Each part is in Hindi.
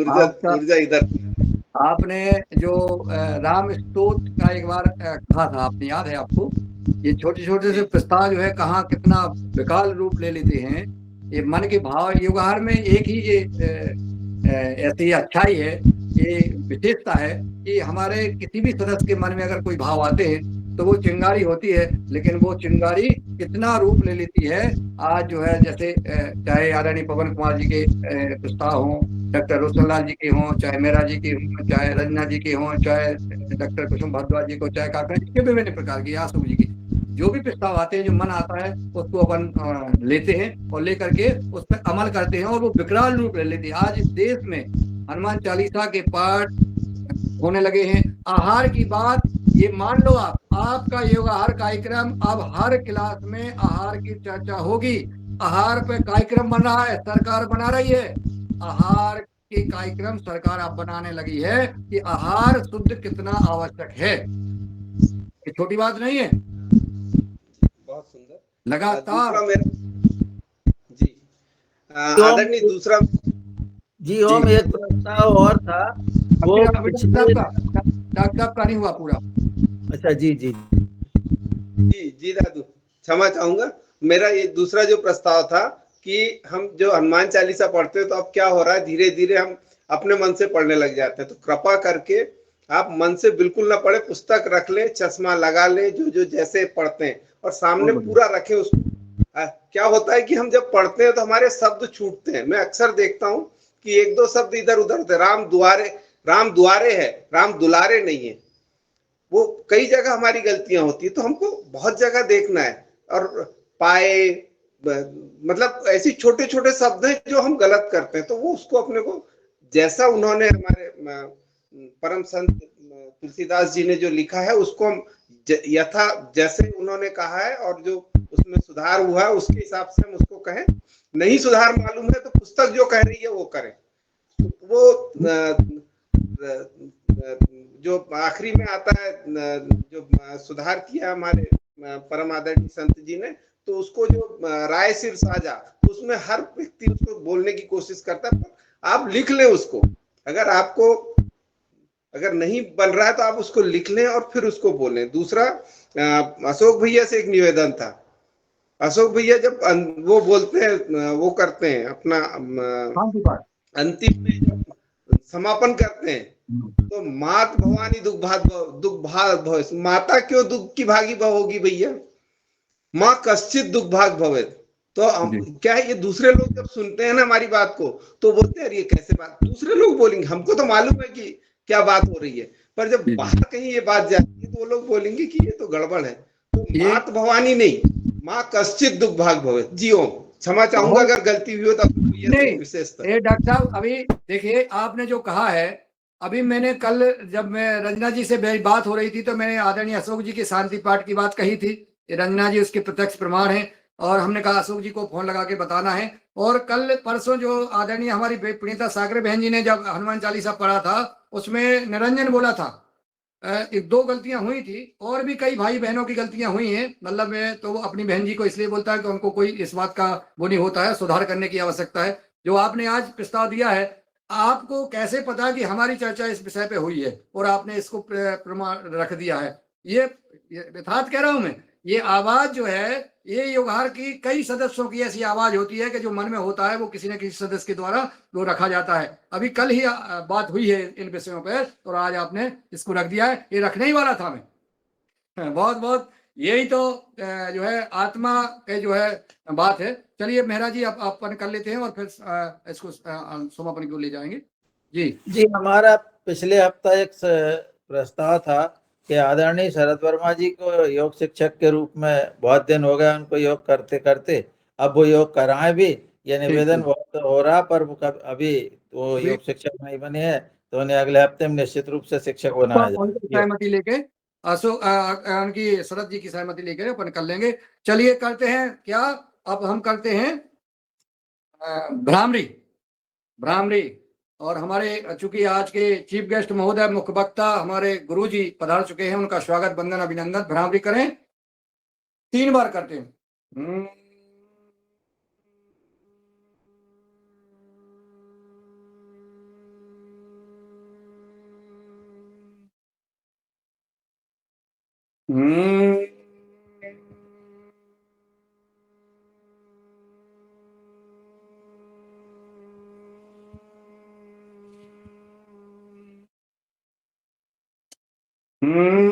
ऊर्जा आपका ऊर्जा इधर। आपने जो राम स्तोत्र का एक बार कहा था, आपने, याद है आपको? ये छोटे छोटे से जी प्रस्ताव जो है कहाँ कितना विकराल रूप ले लेते हैं। ये मन के भाव युगार में एक ही ये ऐसी अच्छाई है, ये विशेषता है कि हमारे किसी भी सदस्य के मन में अगर कोई भाव आते हैं तो वो चिंगारी होती है, लेकिन वो चिंगारी कितना रूप ले लेती है। आज जो है जैसे चाहे आदरणीय पवन कुमार जी के प्रस्ताव हों, डॉक्टर रोशन लाल जी के हों, चाहे मेरा जी के हों, चाहे रंजना जी के हों, चाहे डॉक्टर कुसुम भारद्वाज जी को, चाहे काकड़ जी के, विभिन्न प्रकार के, आशोक जी के, जो भी प्रस्ताव आते हैं, जो मन आता है उसको अपन लेते हैं और लेकर के उस पर अमल करते हैं और वो विकराल रूप ले लेते हैं। आज इस देश में हनुमान चालीसा के पाठ होने लगे हैं। आहार की बात, ये मान लो आप, आपका योग आहार कार्यक्रम अब हर क्लास में आहार की चर्चा होगी। आहार पे कार्यक्रम बन रहा है, सरकार बना रही है। आहार के कार्यक्रम सरकार अब बनाने लगी है कि आहार शुद्ध कितना आवश्यक है। ये छोटी बात नहीं है। बहुत सुंदर। लगातार। दूसरा मेरा, जी ओम, आदरणीय दूसरा, जी जी ओम, एक प्रस्ताव और था अभी वो अभी पिछले। डॉक्टर साहब का नहीं हुआ पूरा। अच्छा, जी जी जी जी दादू, क्षमा चाहूंगा। मेरा ये दूसरा जो प्रस्ताव था कि हम जो हनुमान चालीसा पढ़ते हैं तो अब क्या हो रहा है, धीरे धीरे हम अपने मन से पढ़ने लग जाते हैं। तो कृपा करके आप मन से बिल्कुल ना पढ़े, पुस्तक रख ले, चश्मा लगा ले, जो जो जैसे पढ़ते हैं और सामने बहुत बढ़िया। पूरा रखें उसको। क्या होता है कि हम जब पढ़ते हैं तो हमारे शब्द छूटते हैं। मैं अक्सर देखता हूँ कि एक दो शब्द इधर उधर होते, राम दुआरे है, राम दुलारे नहीं है। वो कई जगह हमारी गलतियां होती है, तो हमको बहुत जगह देखना है। और पाए, मतलब ऐसी छोटे छोटे शब्द हैं जो हम गलत करते हैं, तो वो उसको अपने को, जैसा उन्होंने हमारे परम संत तुलसीदास जी ने जो लिखा है उसको हम यथा जैसे उन्होंने कहा है और जो उसमें सुधार हुआ है उसके हिसाब से हम उसको कहें। नहीं सुधार मालूम है तो पुस्तक जो कह रही है वो करें। तो वो जो आखिरी में आता है, जो सुधार किया हमारे परम आदरणीय संत जी ने, तो उसको जो राय सिर साझा, उसमें हर व्यक्ति उसको बोलने की कोशिश करता है। आप लिख लें उसको, अगर आपको अगर नहीं बन रहा है तो आप उसको लिख लें और फिर उसको बोलें। दूसरा, अशोक भैया से एक निवेदन था। अशोक भैया जब वो बोलते हैं, वो करते हैं अपना हाँ जी बात। अंतिम में जब समापन करते हैं, तो मात भवानी दुख भाग भव, माता क्यों दुख की भागी भव होगी भैया, माँ कश्चित दुख भाग भवे। तो जी क्या है, ये दूसरे लोग जब सुनते हैं ना हमारी बात को, तो बोलते हैं अरे ये कैसे बात, दूसरे लोग बोलेंगे, हमको तो मालूम है कि क्या बात हो रही है, पर जब जी बाहर जी। कहीं ये बात जाती है तो वो लोग बोलेंगे कि ये तो गड़बड़ है। तो ये मात भवानी नहीं, माँ कश्चित दुख भाग भवे। जी ओम, क्षमा चाहूंगा बहुत अगर गलती हुई हो तो भैया से नहीं। विशेषता। ये डॉक्टर साहब, अभी देखिए आपने जो कहा है, अभी मैंने कल जब मैं रंजना जी से मेरी बात हो रही थी तो मैंने आदरणीय अशोक जी के शांति पाठ की बात कही थी। रंजना जी उसके प्रत्यक्ष प्रमाण हैं। और हमने कहा अशोक जी को फोन लगा के बताना है। और कल परसों जो आदरणीय हमारी प्रणीता सागरे बहन जी ने जब हनुमान चालीसा पढ़ा था, उसमें निरंजन बोला था। एक दो गलतियां हुई थी, और भी कई भाई बहनों की गलतियां हुई हैं। मतलब मैं तो अपनी बहन जी को इसलिए बोलता है कि उनको कोई इस बात का वो नहीं होता है, सुधार करने की आवश्यकता है। जो आपने आज प्रस्ताव दिया है, आपको कैसे पता कि हमारी चर्चा इस विषय पे हुई है और आपने इसको प्रमाण रख दिया है? ये यथार्थ कह रहा हूं मैं। ये आवाज जो है, ये योगहार की कई सदस्यों की ऐसी आवाज होती है कि जो मन में होता है वो किसी न किसी सदस्य के द्वारा वो रखा जाता है। अभी कल ही बात हुई है इन विषयों पर और आज आपने इसको रख दिया है। ये रखने ही वाला था मैं। बहुत बहुत यही तो जो है आत्मा के जो है बात है। चलिए मेहरा जी, आप अपन कर लेते हैं और फिर इसको समापन को ले जाएंगे। जी जी, हमारा पिछले हफ्ता एक प्रस्ताव था कि आदरणीय शरद वर्मा जी को योग शिक्षक के रूप में बहुत दिन हो गए उनको योग करते करते, अब वो योग कराएं भी, ये ठीक निवेदन ठीक। बहुत हो रहा, पर वो अभी वो अभी योग शिक्षक नहीं बने हैं, तो उन्हें अगले हफ्ते में निश्चित रूप से शिक्षक बनाया उनकी जाएगा। सहमति लेके, अशोक उनकी शरद जी की सहमति लेकर अपन कर लेंगे। चलिए करते हैं क्या, अब हम करते हैं भ्रामरी। भ्रामरी। और हमारे चूंकि आज के चीफ गेस्ट महोदय, मुख्य वक्ता हमारे गुरुजी पधार चुके हैं, उनका स्वागत वंदन अभिनंदन। भ्रामरी करें, 3 बार करते हैं। हम्म। हम्म।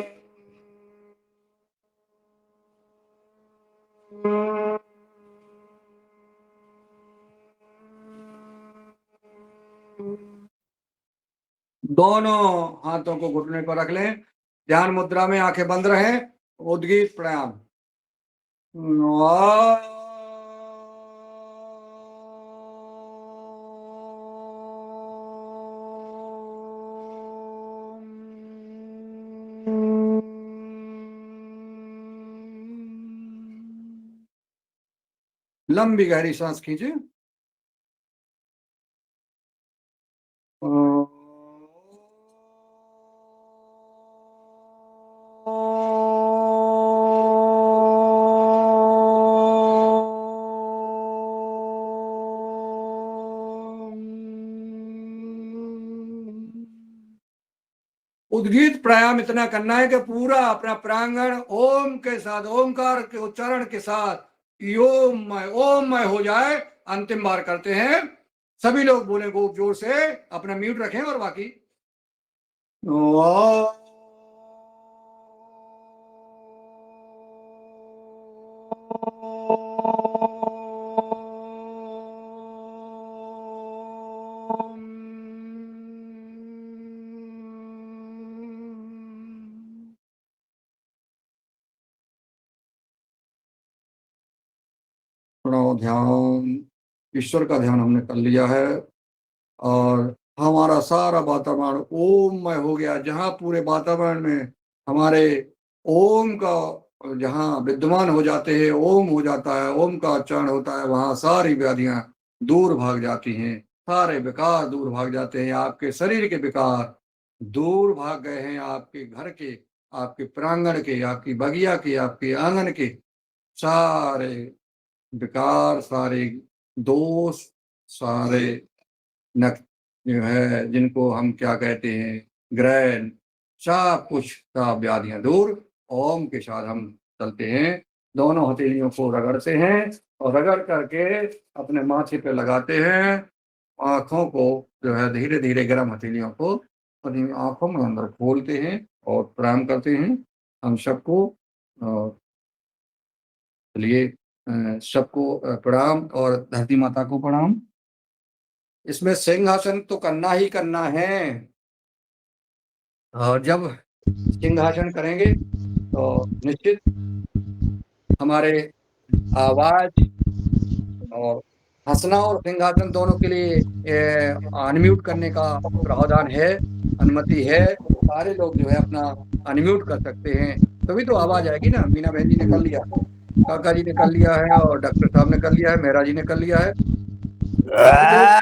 दोनों हाथों को घुटने पर रख लें, ध्यान मुद्रा में आंखें बंद रहें, उद्गीत प्राणायाम। लंबी गहरी सांस खींचे। उद्गीत प्राणायाम इतना करना है कि पूरा अपना प्रांगण ओम के साथ, ओमकार के उच्चारण के साथ ओममय हो जाए। अंतिम बार करते हैं, सभी लोग बोले खूब जोर से, अपना म्यूट रखें और बाकी थोड़ा ध्यान, ईश्वर का ध्यान हमने कर लिया है और हमारा सारा वातावरण ओममय हो गया। जहाँ पूरे वातावरण में हमारे ओम का जहाँ विद्यमान हो जाते हैं, ओम हो जाता है, ओम का उच्चारण होता है, वहां सारी व्याधियां दूर भाग जाती हैं, सारे विकार दूर भाग जाते हैं। आपके शरीर के विकार दूर भाग गए हैं, आपके घर के, आपके प्रांगण के, आपकी बगिया के, आपके आंगन के सारे विकार, सारे दोष, सारे नक जो है जिनको हम क्या कहते हैं ग्रहण, सब कुछ का व्याधियां दूर ओम के साथ हम चलते हैं। दोनों हथेलियों को रगड़ते हैं और रगड़ करके अपने माथे पे लगाते हैं। आंखों को जो है धीरे धीरे गर्म हथेलियों को अपनी आंखों में अंदर खोलते हैं और प्रणाम करते हैं। हम सबको चलिए सबको प्रणाम और धरती माता को प्रणाम। इसमें सिंहासन तो करना ही करना है और जब सिंहासन करेंगे तो निश्चित हमारे आवाज और हंसना और सिंहासन दोनों के लिए अनम्यूट करने का प्रावधान है, अनुमति है। सारे लोग जो है अपना अनम्यूट कर सकते हैं, तभी तो आवाज आएगी ना। मीना बहन जी ने कर लिया, काका जी ने कर लिया है और डॉक्टर साहब ने कर लिया है, मेहरा जी ने कर लिया है। बाकी लोग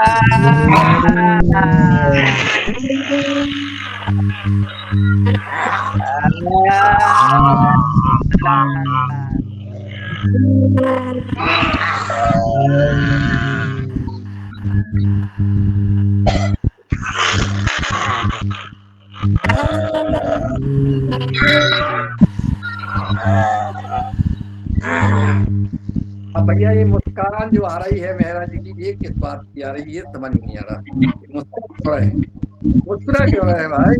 अब भैया ये मुस्कान जो आ रही है मेहरा जी की, ये किस बात की आ रही है, ये समझ में नहीं आ रहा। मुस्कुरा है, मुस्कुरा क्यों रहे भाई?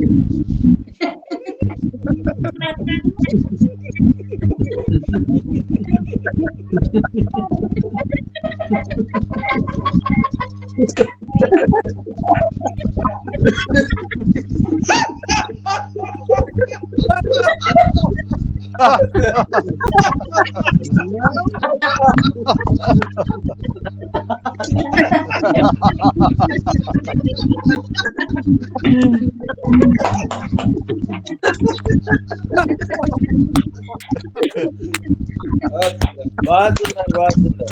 बहुत सुंदर, बहुत सुंदर।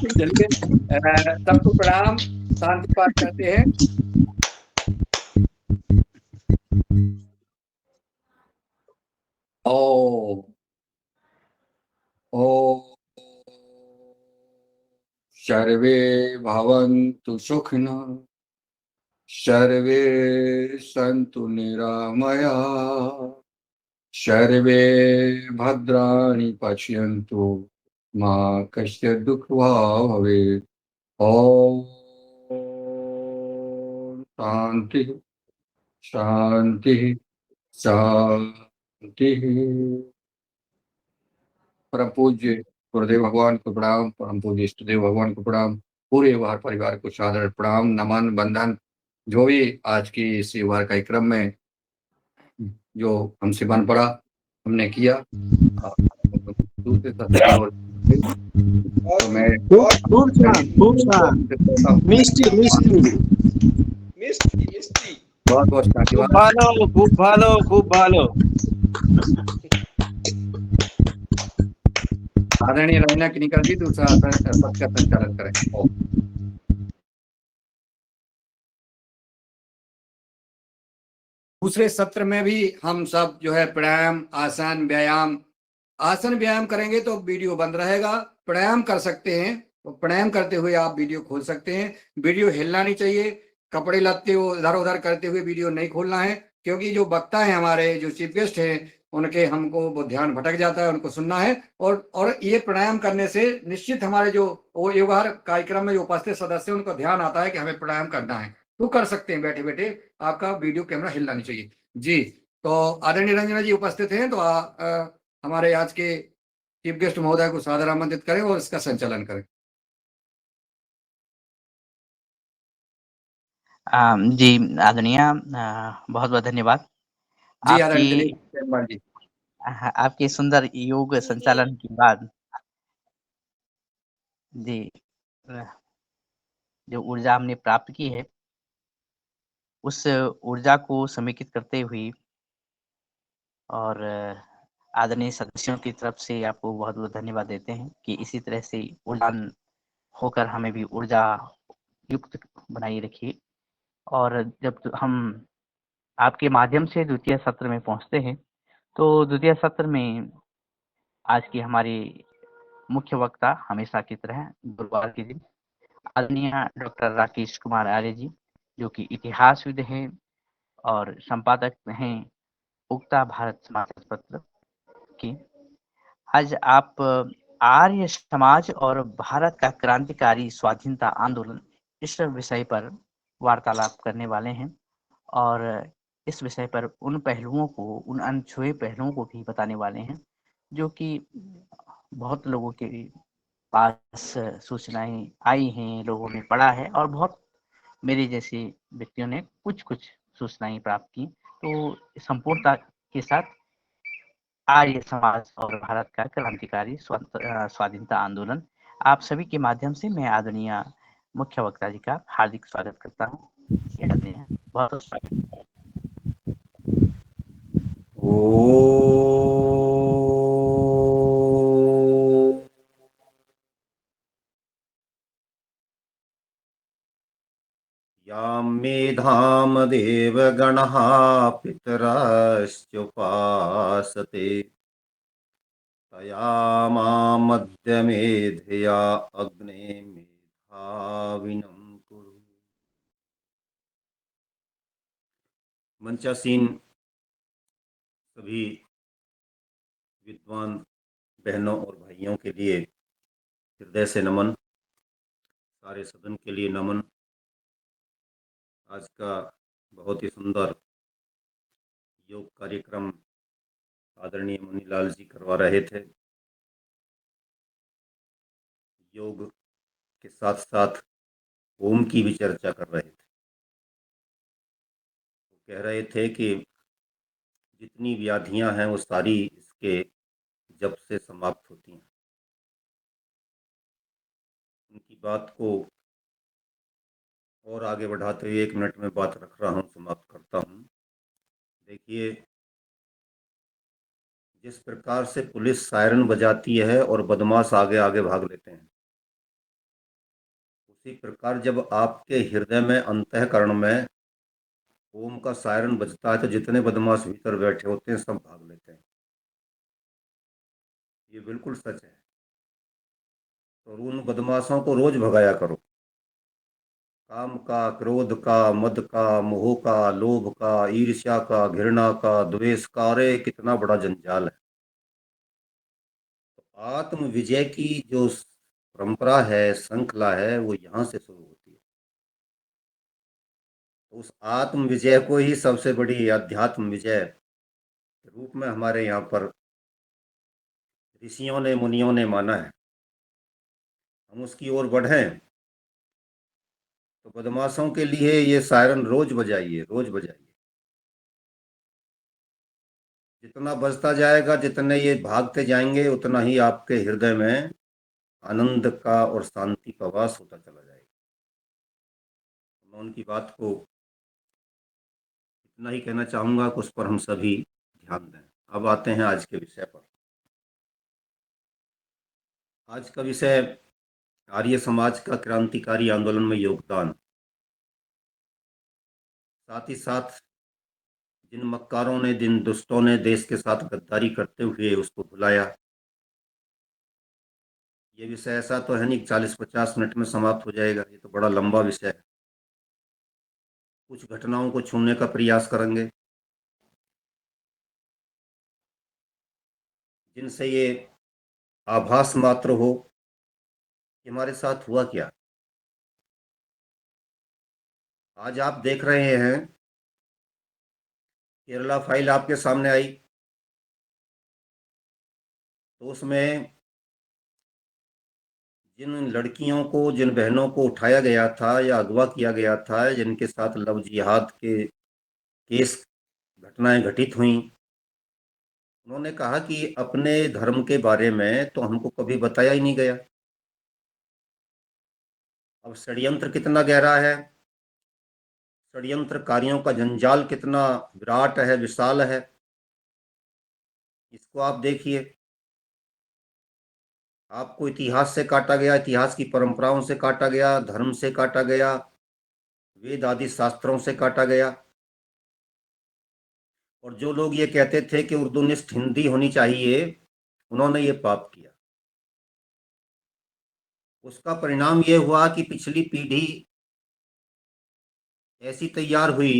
चलिए सबको प्रणाम, शांति पाठ करते हैं। ओ सर्वे भवन्तु सुखिनः, सर्वे सन्तु निरामया, सर्वे भद्राणि पश्यन्तु मा कश्चित् दुःखभाग् भवेत्। ओम शांति शांति शांति। परम पूज्य गुरुदेव भगवान को प्रणाम, परम पूज्य इष्ट देव भगवान को प्रणाम, पूरे वार परिवार को सादर प्रणाम, नमन, बंधन। जो भी आज की इस वार कार्यक्रम में जो हमसे बन पड़ा हमने किया, दूसरे सत्य की ओर तो मैं खूब शान मिष्टी मिष्टी मिष्टी मिष्टी बहुत बहुत खूब धन्यवाद। भालो खूब भालो खूब भालो। आदरणीय रंजना किनिकर जी दूसरा पद का संचालन करें। ओम। दूसरे सत्र में भी हम सब जो है प्राणायाम, आसन, व्यायाम, आसन व्यायाम करेंगे तो वीडियो बंद रहेगा। प्राणायाम कर सकते हैं तो प्राणायाम करते हुए आप वीडियो खोल सकते हैं। वीडियो हिलना नहीं चाहिए, कपड़े लत्ते इधर उधर करते हुए वीडियो नहीं खोलना है, क्योंकि जो वक्ता है हमारे जो चीफ गेस्ट हैं उनके हमको वो ध्यान भटक जाता है, उनको सुनना है। और ये प्राणायाम करने से निश्चित हमारे जो वो योगार कार्यक्रम में जो उपस्थित सदस्य हैं उनको ध्यान आता है कि हमें प्राणायाम करना है, तो कर सकते हैं बैठे बैठे। आपका वीडियो कैमरा हिलना नहीं चाहिए जी। तो आदरणीय रंजना जी उपस्थित हैं तो हमारे आज के चीफ गेस्ट महोदय को सादर आमंत्रित करें और इसका संचालन करें। जी आदरणीय, बहुत बहुत धन्यवाद जी आपकी आदरणीय दिलीप चंद्र जी। आपके सुंदर योग संचालन के बाद जी जो ऊर्जा हमने प्राप्त की है उस ऊर्जा को समेकित करते हुए और आदरणीय सदस्यों की तरफ से आपको बहुत बहुत धन्यवाद देते हैं कि इसी तरह से ऊर्जावान होकर हमें भी ऊर्जा युक्त बनाए रखिए। और जब हम आपके माध्यम से द्वितीय सत्र में पहुंचते हैं तो द्वितीय सत्र में आज की हमारी मुख्य वक्ता हमेशा की तरह गुरुवार के दिन आदरणीय डॉक्टर राकेश कुमार आर्य जी, जो कि इतिहासविद हैं और संपादक हैं उगता भारत समाचार पत्र की। आज आप आर्य समाज और भारत का क्रांतिकारी स्वाधीनता आंदोलन इस विषय पर वार्तालाप करने वाले हैं और इस विषय पर उन पहलुओं को, उन अनछुए पहलुओं को भी बताने वाले हैं जो कि बहुत लोगों के पास सूचनाएं आई हैं, लोगों ने पढ़ा है और बहुत मेरे जैसे व्यक्तियों ने कुछ कुछ सूचनाएं प्राप्त की। तो संपूर्णता के साथ आर्य समाज और भारत का क्रांतिकारी स्वाधीनता आंदोलन, आप सभी के माध्यम से मैं आदरणीय मुख्य वक्ता जी का हार्दिक स्वागत करता हूँ। बहुत स्वागत। यां मेधाम देवगणः पितरश्चोपासते तया मेधया अग्ने मेधाविनं कुरु। मंचासीन सभी विद्वान बहनों और भाइयों के लिए हृदय से नमन, सारे सदन के लिए नमन। आज का बहुत ही सुंदर योग कार्यक्रम आदरणीय मुनीलाल जी करवा रहे थे। योग के साथ साथ ओम की भी चर्चा कर रहे थे। कह रहे थे कि जितनी व्याधियां हैं वो सारी इसके जप से समाप्त होती हैं। उनकी बात को और आगे बढ़ाते हुए 1 मिनट में बात रख रहा हूँ, समाप्त करता हूँ। देखिए, जिस प्रकार से पुलिस सायरन बजाती है और बदमाश आगे आगे भाग लेते हैं, उसी प्रकार जब आपके हृदय में, अंतःकरण में ओम का सायरन बजता है तो जितने बदमाश भीतर बैठे होते हैं सब भाग लेते हैं। ये बिल्कुल सच है। तो उन बदमाशों को रोज भगाया करो, काम का, क्रोध का, मद का, मोह का, लोभ का, ईर्ष्या का, घृणा का, द्वेष का, अरे कितना बड़ा जंजाल है। तो आत्म विजय की जो परंपरा है, श्रृंखला है, वो यहाँ से शुरू होती है। तो उस आत्म विजय को ही सबसे बड़ी अध्यात्म विजय के रूप में हमारे यहाँ पर ऋषियों ने, मुनियों ने माना है। हम उसकी ओर बढ़ें तो बदमाशों के लिए ये सायरन रोज बजाइए, रोज बजाइए। जितना बजता जाएगा, जितने ये भागते जाएंगे, उतना ही आपके हृदय में आनंद का और शांति का वास होता चला जाएगा। मैं उनकी बात को इतना ही कहना चाहूंगा कि उस पर हम सभी ध्यान दें। अब आते हैं आज के विषय पर। आज का विषय आर्य समाज का क्रांतिकारी आंदोलन में योगदान, साथ ही साथ जिन मक्कारों ने, जिन दुष्टों ने देश के साथ गद्दारी करते हुए उसको भुलाया। ये विषय ऐसा तो है नहीं 40-50 मिनट में समाप्त हो जाएगा, ये तो बड़ा लंबा विषय है। कुछ घटनाओं को छूने का प्रयास करेंगे जिनसे ये आभास मात्र हो कि हमारे साथ हुआ क्या। आज आप देख रहे हैं केरला फाइल आपके सामने आई, तो उसमें जिन लड़कियों को, जिन बहनों को उठाया गया था या अगवा किया गया था, जिनके साथ लव जिहाद के केस, घटनाएं घटित हुई, उन्होंने कहा कि अपने धर्म के बारे में तो हमको कभी बताया ही नहीं गया। अब षड्यंत्र कितना गहरा है, षड्यंत्रकारियों का जंजाल कितना विराट है, विशाल है, इसको आप देखिए। आपको इतिहास से काटा गया, इतिहास की परंपराओं से काटा गया, धर्म से काटा गया, वेद आदि शास्त्रों से काटा गया। और जो लोग ये कहते थे कि उर्दूनिष्ठ हिंदी होनी चाहिए, उन्होंने ये पाप किया। उसका परिणाम ये हुआ कि पिछली पीढ़ी ऐसी तैयार हुई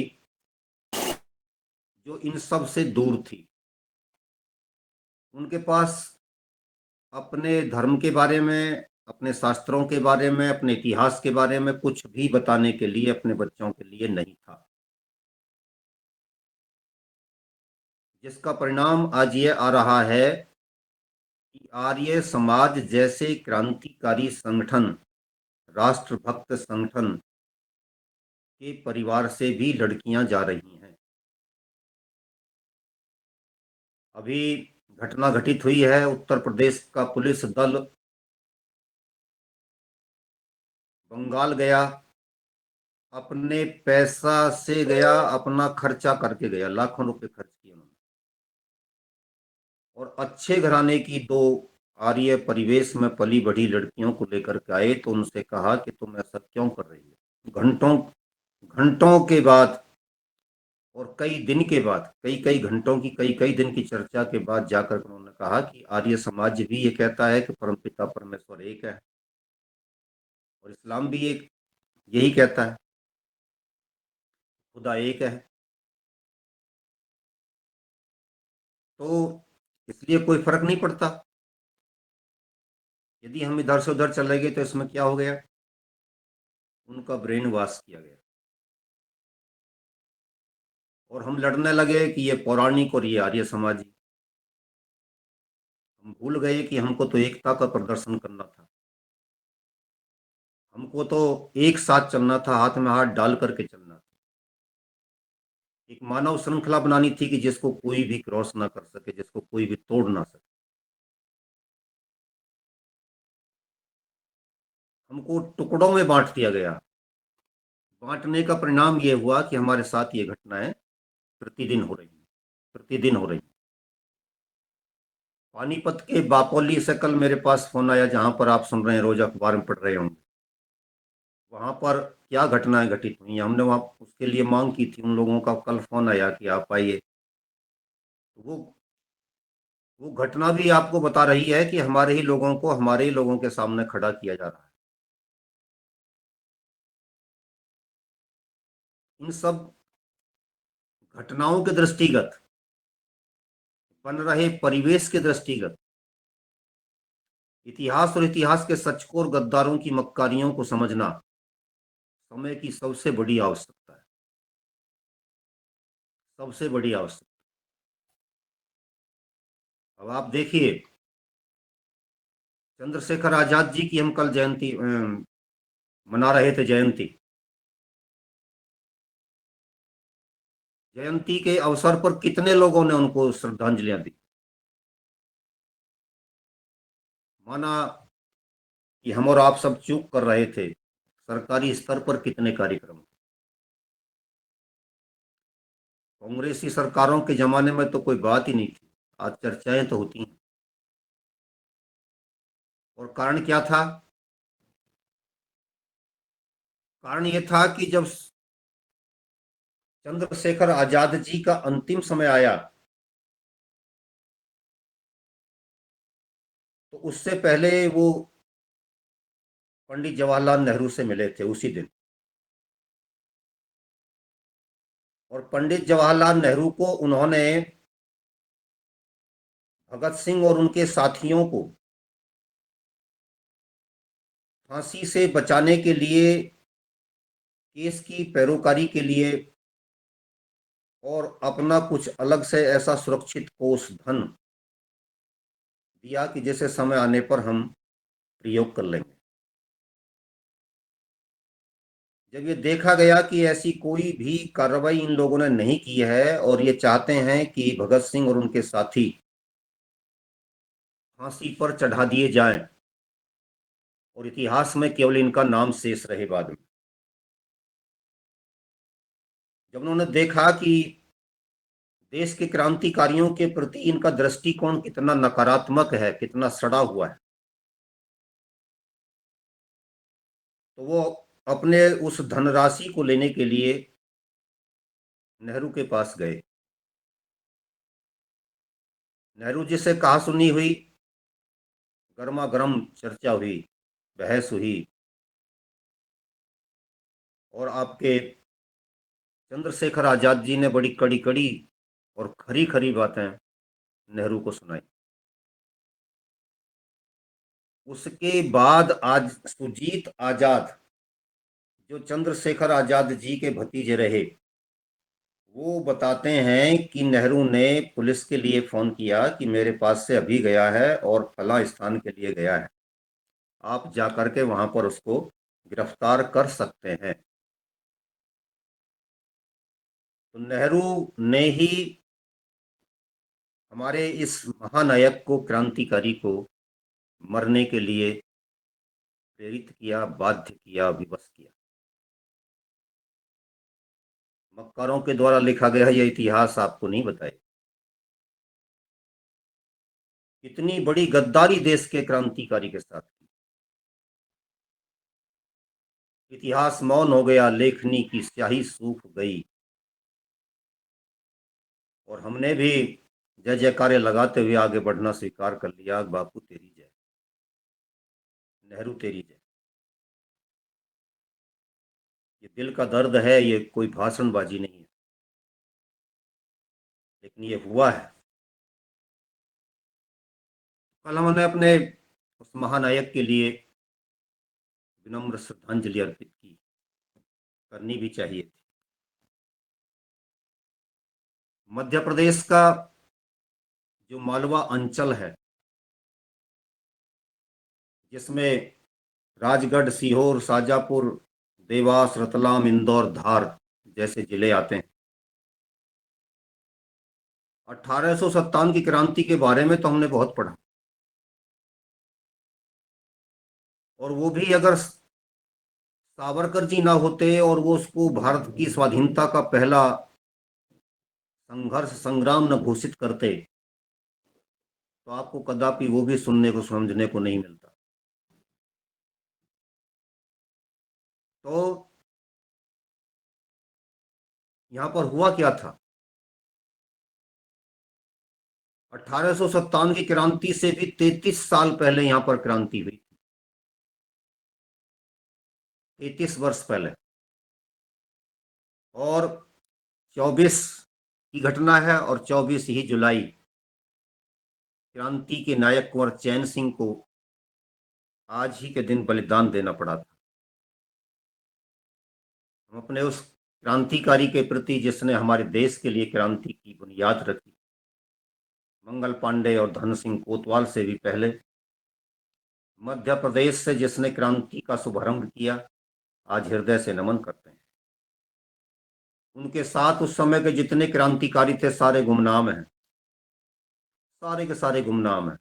जो इन सब से दूर थी। उनके पास अपने धर्म के बारे में, अपने शास्त्रों के बारे में, अपने इतिहास के बारे में कुछ भी बताने के लिए अपने बच्चों के लिए नहीं था, जिसका परिणाम आज ये आ रहा है कि आर्य समाज जैसे क्रांतिकारी संगठन, राष्ट्रभक्त संगठन के परिवार से भी लड़कियां जा रही हैं। अभी घटना घटित हुई है, उत्तर प्रदेश का पुलिस दल बंगाल गया, अपने पैसा से गया, अपना खर्चा करके गया, लाखों रुपए खर्च किए उन्होंने, और अच्छे घराने की दो आर्य परिवेश में पली बढ़ी लड़कियों को लेकर के आए। तो उनसे कहा कि तुम ऐसा क्यों कर रही हो। घंटों घंटों के बाद और कई दिन के बाद, कई कई घंटों की, कई कई दिन की चर्चा के बाद जाकर उन्होंने कहा कि आर्य समाज भी ये कहता है कि परमपिता परमेश्वर एक है, और इस्लाम भी एक यही कहता है, खुदा एक है। तो इसलिए कोई फर्क नहीं पड़ता यदि हम इधर से उधर चले गए। तो इसमें क्या हो गया, उनका ब्रेन वॉश किया गया, और हम लड़ने लगे कि ये पौराणिक और ये आर्य समाजी। हम भूल गए कि हमको तो एकता का प्रदर्शन करना था, हमको तो एक साथ चलना था, हाथ में हाथ डाल करके चलना था। एक मानव श्रृंखला बनानी थी कि जिसको कोई भी क्रॉस ना कर सके, जिसको कोई भी तोड़ ना सके। हमको टुकड़ों में बांट दिया गया। बांटने का परिणाम ये हुआ कि हमारे साथ ये घटनाएं प्रतिदिन हो रही हैं, प्रतिदिन हो रही हैं। पानीपत के बापोली से कल मेरे पास फोन आया, जहां पर आप सुन रहे हैं, रोज अखबार में पढ़ रहे होंगे। वहां पर क्या घटनाएं घटित हुई, हमने वहां उसके लिए मांग की थी। उन लोगों का कल फोन आया कि आप आइए। वो घटना भी आपको बता रही है कि हमारे ही लोगों को, हमारे ही लोगों के सामने खड़ा किया जा रहा है। इन सब घटनाओं के दृष्टिगत, बन रहे परिवेश के दृष्टिगत, इतिहास और इतिहास के सचकोर गद्दारों की मक्कारियों को समझना समय की सबसे बड़ी आवश्यकता है, सबसे बड़ी आवश्यकता। अब आप देखिए, चंद्रशेखर आजाद जी की हम कल जयंती मना रहे थे। जयंती के अवसर पर कितने लोगों ने उनको श्रद्धांजलियां दी। माना कि हम और आप सब चूक कर रहे थे, सरकारी स्तर पर कितने कार्यक्रम। कांग्रेसी सरकारों के जमाने में तो कोई बात ही नहीं थी, आज चर्चाएं तो होती हैं। और कारण क्या था? कारण यह था कि जब चंद्रशेखर आजाद जी का अंतिम समय आया तो उससे पहले वो पंडित जवाहरलाल नेहरू से मिले थे उसी दिन। और पंडित जवाहरलाल नेहरू को उन्होंने भगत सिंह और उनके साथियों को फांसी से बचाने के लिए, केस की पैरोकारी के लिए और अपना कुछ अलग से ऐसा सुरक्षित कोष धन दिया कि जैसे समय आने पर हम प्रयोग कर लेंगे। जब ये देखा गया कि ऐसी कोई भी कार्रवाई इन लोगों ने नहीं की है और ये चाहते हैं कि भगत सिंह और उनके साथी फांसी पर चढ़ा दिए जाएं और इतिहास में केवल इनका नाम शेष रहे बाद में, जब उन्होंने देखा कि देश के क्रांतिकारियों के प्रति इनका दृष्टिकोण कितना नकारात्मक है, कितना सड़ा हुआ है, तो वो अपने उस धनराशि को लेने के लिए नेहरू के पास गए। नेहरू जी से कहा सुनी हुई, गर्मा गर्म चर्चा हुई, बहस हुई और आपके चंद्रशेखर आजाद जी ने बड़ी कड़ी कड़ी और खरी खरी बातें नेहरू को सुनाई। उसके बाद आज सुजीत आजाद, जो चंद्रशेखर आजाद जी के भतीजे रहे, वो बताते हैं कि नेहरू ने पुलिस के लिए फोन किया कि मेरे पास से अभी गया है और फला स्थान के लिए गया है, आप जाकर के वहां पर उसको गिरफ्तार कर सकते हैं। तो नेहरू ने ही हमारे इस महानायक को, क्रांतिकारी को मरने के लिए प्रेरित किया, बाध्य किया, विवश किया। मक्कारों के द्वारा लिखा गया यह इतिहास आपको नहीं बताए कितनी बड़ी गद्दारी देश के क्रांतिकारी के साथ की। इतिहास मौन हो गया, लेखनी की स्याही सूख गई और हमने भी जय जयकारे लगाते हुए आगे बढ़ना स्वीकार कर लिया। बापू तेरी जय, नेहरू तेरी जय। ये दिल का दर्द है, ये कोई भाषणबाजी नहीं है, लेकिन ये हुआ है। कल हमने अपने उस महानायक के लिए विनम्र श्रद्धांजलि अर्पित की, करनी भी चाहिए थी। मध्य प्रदेश का जो मालवा अंचल है, जिसमें राजगढ़, सीहोर, शाजापुर, देवास, रतलाम, इंदौर, धार जैसे जिले आते हैं, 1857 की क्रांति के बारे में तो हमने बहुत पढ़ा, और वो भी अगर सावरकर जी ना होते और वो उसको भारत की स्वाधीनता का पहला संघर्ष, संग्राम न घोषित करते, तो आपको कदापि वो भी सुनने को, समझने को नहीं मिलता। तो यहां पर हुआ क्या था? 1857 की क्रांति से भी 33 साल पहले यहां पर क्रांति हुई, 33 वर्ष पहले। और 24 की घटना है, और 24 ही जुलाई क्रांति के नायक कुंवर चैन सिंह को आज ही के दिन बलिदान देना पड़ा था। हम अपने उस क्रांतिकारी के प्रति जिसने हमारे देश के लिए क्रांति की बुनियाद रखी, मंगल पांडे और धन सिंह कोतवाल से भी पहले, मध्य प्रदेश से जिसने क्रांति का शुभारंभ किया, आज हृदय से नमन करते हैं। उनके साथ उस समय के जितने क्रांतिकारी थे सारे गुमनाम हैं, सारे के सारे गुमनाम हैं।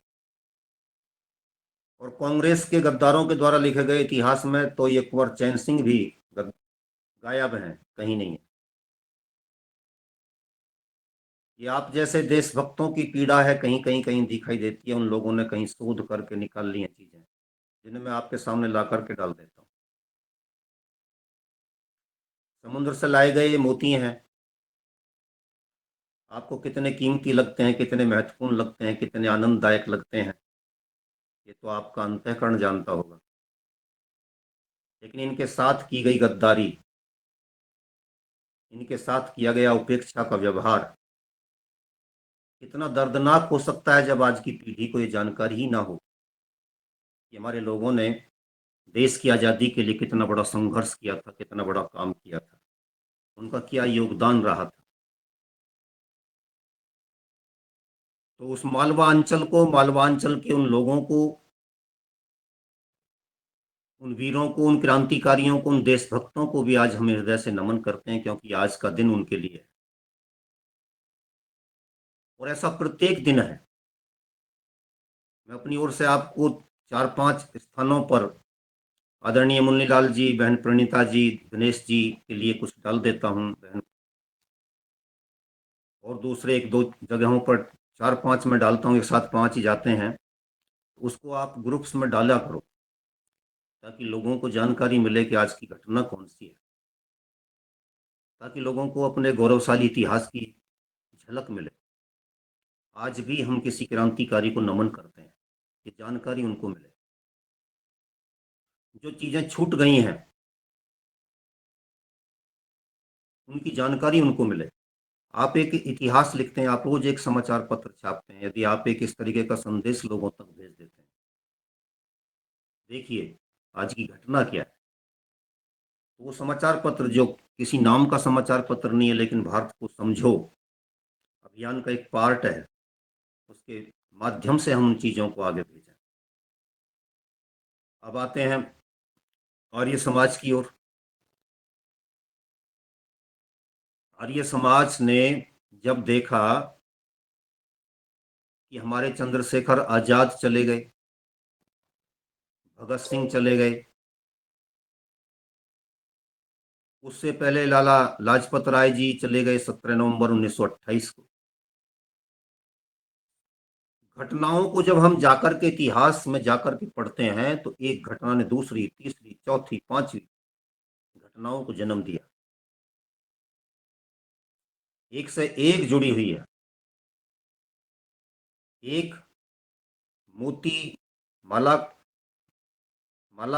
और कांग्रेस के गद्दारों के द्वारा लिखे गए इतिहास में तो ये कुंवर चैन सिंह भी गायब हैं, कहीं नहीं है। ये आप जैसे देशभक्तों की पीड़ा है, कहीं कहीं कहीं दिखाई देती है। उन लोगों ने कहीं शोध करके निकाल ली हैं चीजें, जिन्हें मैं आपके सामने ला करके डाल देता हूँ। समुद्र से लाए गए ये मोती हैं, आपको कितने कीमती लगते हैं, कितने महत्वपूर्ण लगते हैं, कितने आनंददायक लगते हैं, ये तो आपका अंतःकरण जानता होगा। लेकिन इनके साथ की गई गद्दारी, इनके साथ किया गया उपेक्षा का व्यवहार कितना दर्दनाक हो सकता है जब आज की पीढ़ी को ये जानकारी ही ना हो कि हमारे लोगों ने देश की आज़ादी के लिए कितना बड़ा संघर्ष किया था, कितना बड़ा काम किया था, उनका क्या योगदान रहा था। तो उस मालवा अंचल को, मालवा अंचल के उन लोगों को, उन वीरों को, उन क्रांतिकारियों को, उन देशभक्तों को भी आज हम हृदय से नमन करते हैं, क्योंकि आज का दिन उनके लिए है। और ऐसा प्रत्येक दिन है। मैं अपनी ओर से आपको 4-5 स्थानों पर आदरणीय मुन्नीलाल जी, बहन प्रणीता जी, दिनेश जी के लिए कुछ डाल देता हूं बहन, और दूसरे 1-2 जगहों पर 4-5 में डालता हूं, एक साथ 5 ही जाते हैं। उसको आप ग्रुप्स में डाला करो ताकि लोगों को जानकारी मिले कि आज की घटना कौन सी है, ताकि लोगों को अपने गौरवशाली इतिहास की झलक मिले। आज भी हम किसी क्रांतिकारी को नमन करते हैं, ये जानकारी उनको मिले। जो चीजें छूट गई हैं उनकी जानकारी उनको मिले। आप एक इतिहास लिखते हैं, आप रोज एक समाचार पत्र छापते हैं, यदि आप एक इस तरीके का संदेश लोगों तक भेज देते हैं, देखिए आज की घटना क्या है, तो वो समाचार पत्र जो किसी नाम का समाचार पत्र नहीं है, लेकिन भारत को समझो अभियान का एक पार्ट है, उसके माध्यम से हम उन चीजों को आगे भेजें। अब आते हैं आर्य समाज की ओर। आर्य समाज ने जब देखा कि हमारे चंद्रशेखर आजाद चले गए, भगत सिंह चले गए, उससे पहले लाला लाजपत राय जी चले गए 17 नवंबर 1928 को। घटनाओं को जब हम जाकर के इतिहास में जाकर के पढ़ते हैं तो एक घटना ने दूसरी, तीसरी, चौथी, पांचवी घटनाओं को जन्म दिया, एक से एक जुड़ी हुई है। एक मोती माला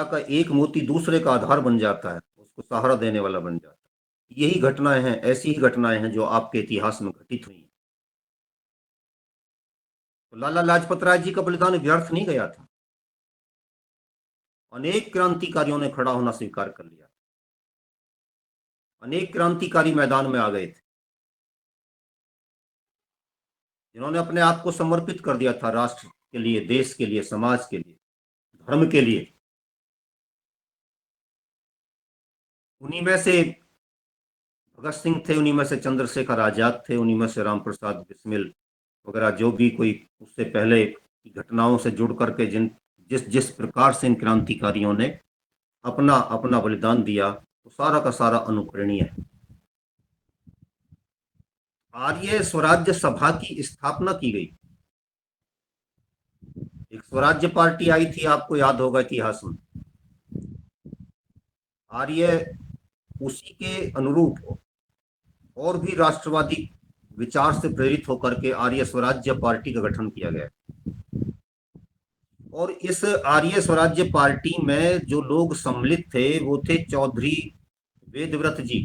का एक मोती दूसरे का आधार बन जाता है, उसको सहारा देने वाला बन जाता है। यही घटनाएं हैं, ऐसी ही घटनाएं हैं जो आपके इतिहास में घटित हुई हैं। तो लाला लाजपत राय जी का बलिदान व्यर्थ नहीं गया था। अनेक क्रांतिकारियों ने खड़ा होना स्वीकार कर लिया, अनेक क्रांतिकारी मैदान में आ गए थे, जिन्होंने अपने आप को समर्पित कर दिया था राष्ट्र के लिए, देश के लिए, समाज के लिए, धर्म के लिए। उन्हीं में से भगत सिंह थे, उन्हीं में से चंद्रशेखर आजाद थे, उन्हीं में से राम प्रसाद बिस्मिल वगैरह, जो भी कोई उससे पहले की घटनाओं से जुड़ करके जिस जिस प्रकार से इन क्रांतिकारियों ने अपना अपना बलिदान दिया, तो सारा का सारा अनुकरणीय है। आर्य स्वराज्य सभा की स्थापना की गई। एक स्वराज्य पार्टी आई थी, आपको याद होगा इतिहास में। आर्य उसी के अनुरूप और भी राष्ट्रवादी विचार से प्रेरित होकर के आर्य स्वराज्य पार्टी का गठन किया गया। और इस आर्य स्वराज्य पार्टी में जो लोग सम्मिलित थे वो थे चौधरी वेदव्रत जी,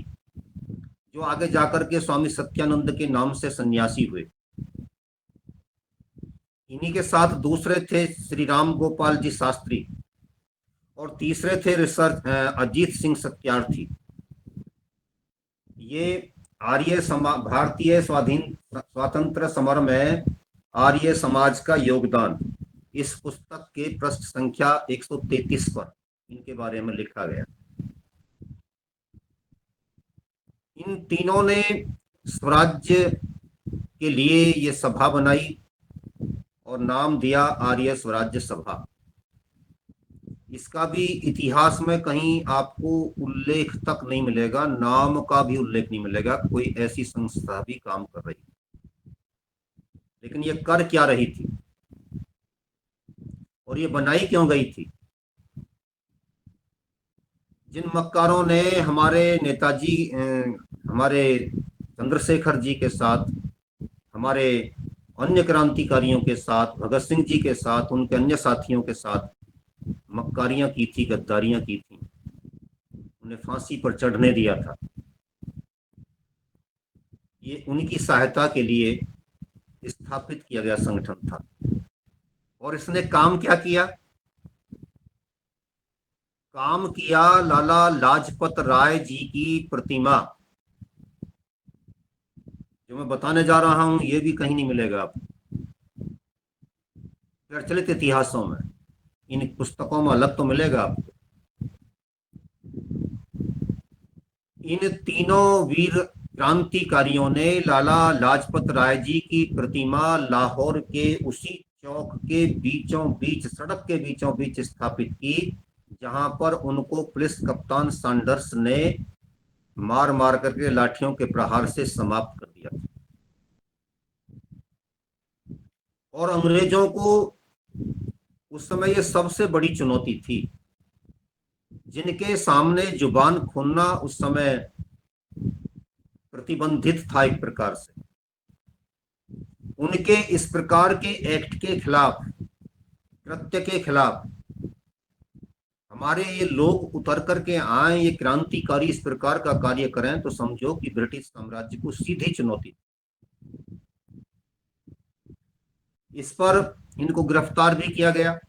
जो आगे जाकर के स्वामी सत्यानंद के नाम से सन्यासी हुए। इन्हीं के साथ दूसरे थे श्री राम गोपाल जी शास्त्री और तीसरे थे अजीत सिंह सत्यार्थी। ये भारतीय स्वातंत्र समर में आर्य समाज का योगदान, इस पुस्तक के पृष्ठ संख्या 133 पर इनके बारे में लिखा गया। इन तीनों ने स्वराज्य के लिए ये सभा बनाई और नाम दिया आर्य स्वराज्य सभा। इसका भी इतिहास में कहीं आपको उल्लेख तक नहीं मिलेगा, नाम का भी उल्लेख नहीं मिलेगा, कोई ऐसी संस्था भी काम कर रही। लेकिन ये कर क्या रही थी और ये बनाई क्यों गई थी? जिन मक्कारों ने हमारे नेताजी, हमारे चंद्रशेखर जी के साथ, हमारे अन्य क्रांतिकारियों के साथ, भगत सिंह जी के साथ, उनके अन्य साथियों के साथ मक्कारियां की थी, गद्दारियां की थी, उन्हें फांसी पर चढ़ने दिया था, ये उनकी सहायता के लिए स्थापित किया गया संगठन था। और इसने काम क्या किया? काम किया लाला लाजपत राय जी की प्रतिमा, जो मैं बताने जा रहा हूं ये भी कहीं नहीं मिलेगा आपको प्रचलित इतिहासों में। इन पुस्तकों में अलग तो मिलेगा आपको। इन तीनों वीर क्रांतिकारियों ने लाला लाजपत राय जी की प्रतिमा लाहौर के उसी चौक के बीचों बीच, सड़क के बीचों बीच स्थापित की, जहां पर उनको पुलिस कप्तान सैंडर्स ने मार मार करके लाठियों के प्रहार से समाप्त कर दिया। और अंग्रेजों को उस समय ये सबसे बड़ी चुनौती थी, जिनके सामने जुबान खोलना उस समय प्रतिबंधित था एक प्रकार से। उनके इस प्रकार के एक्ट के खिलाफ, कृत्य के खिलाफ हमारे ये लोग उतर करके आए, ये क्रांतिकारी इस प्रकार का कार्य करें, तो समझो कि ब्रिटिश साम्राज्य को सीधी चुनौती। इस पर इनको गिरफ्तार भी किया गया।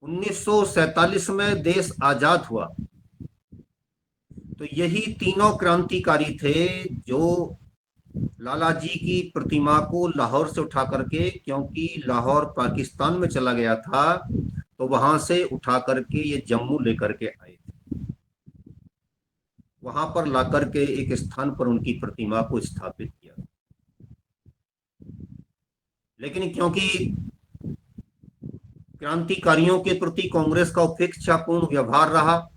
1947 में देश आजाद हुआ तो यही तीनों क्रांतिकारी थे जो लाला जी की प्रतिमा को लाहौर से उठा करके, क्योंकि लाहौर पाकिस्तान में चला गया था, तो वहां से उठा करके ये जम्मू लेकर के आए थे। वहां पर ला करके एक स्थान पर उनकी प्रतिमा को स्थापित किया। लेकिन क्योंकि क्रांतिकारियों के प्रति कांग्रेस का उपेक्षापूर्ण व्यवहार रहा,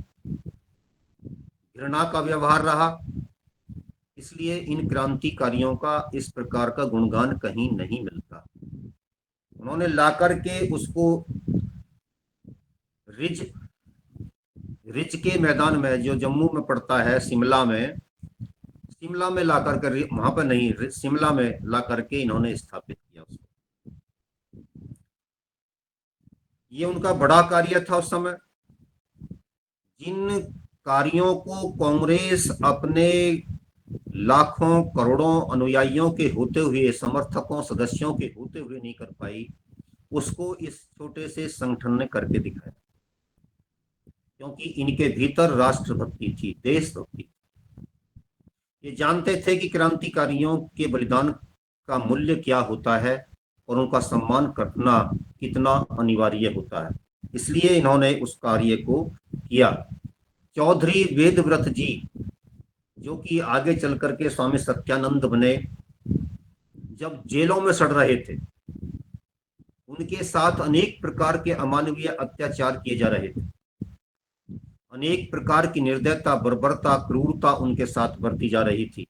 घृणा का व्यवहार रहा, इसलिए इन क्रांतिकारियों का इस प्रकार का गुणगान कहीं नहीं मिलता। उन्होंने लाकर के उसको रिज के मैदान में, जो जम्मू में पड़ता है, शिमला में ला करके, वहां पर नहीं, शिमला में ला करके इन्होंने स्थापित किया उसको। ये उनका बड़ा कार्य था उस समय। जिन कार्यों को कांग्रेस अपने लाखों करोड़ों अनुयायियों के होते हुए, समर्थकों, सदस्यों के होते हुए नहीं कर पाई, उसको इस छोटे से संगठन ने करके दिखाया, क्योंकि इनके भीतर राष्ट्रभक्ति थी, देशभक्ति। ये जानते थे कि क्रांतिकारियों के बलिदान का मूल्य क्या होता है और उनका सम्मान करना कितना अनिवार्य होता है, इसलिए इन्होंने उस कार्य को किया। चौधरी वेदव्रत जी, जो कि आगे चल करके स्वामी सत्यानंद बने, जब जेलों में सड़ रहे थे, उनके साथ अनेक प्रकार के अमानवीय अत्याचार किए जा रहे थे, अनेक प्रकार की निर्दयता, बर्बरता, क्रूरता उनके साथ बरती जा रही थी।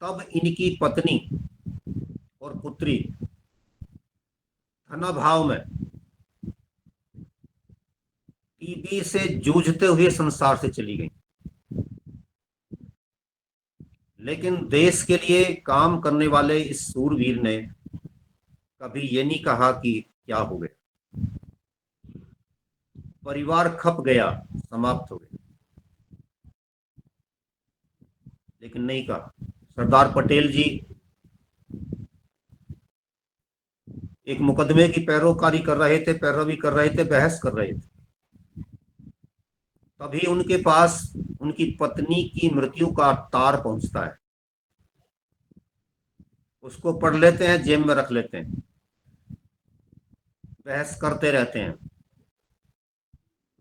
तब इनकी पत्नी और पुत्री धनाभाव में टीबी से जूझते हुए संसार से चली गई। लेकिन देश के लिए काम करने वाले इस सूरवीर ने कभी ये नहीं कहा कि क्या हो गया, परिवार खप गया, समाप्त हो गया। लेकिन नहीं कहा। सरदार पटेल जी एक मुकदमे की पैरोकारी कर रहे थे, पैरवी कर रहे थे, बहस कर रहे थे, तभी उनके पास उनकी पत्नी की मृत्यु का तार पहुंचता है। उसको पढ़ लेते हैं, जेब में रख लेते हैं, बहस करते रहते हैं।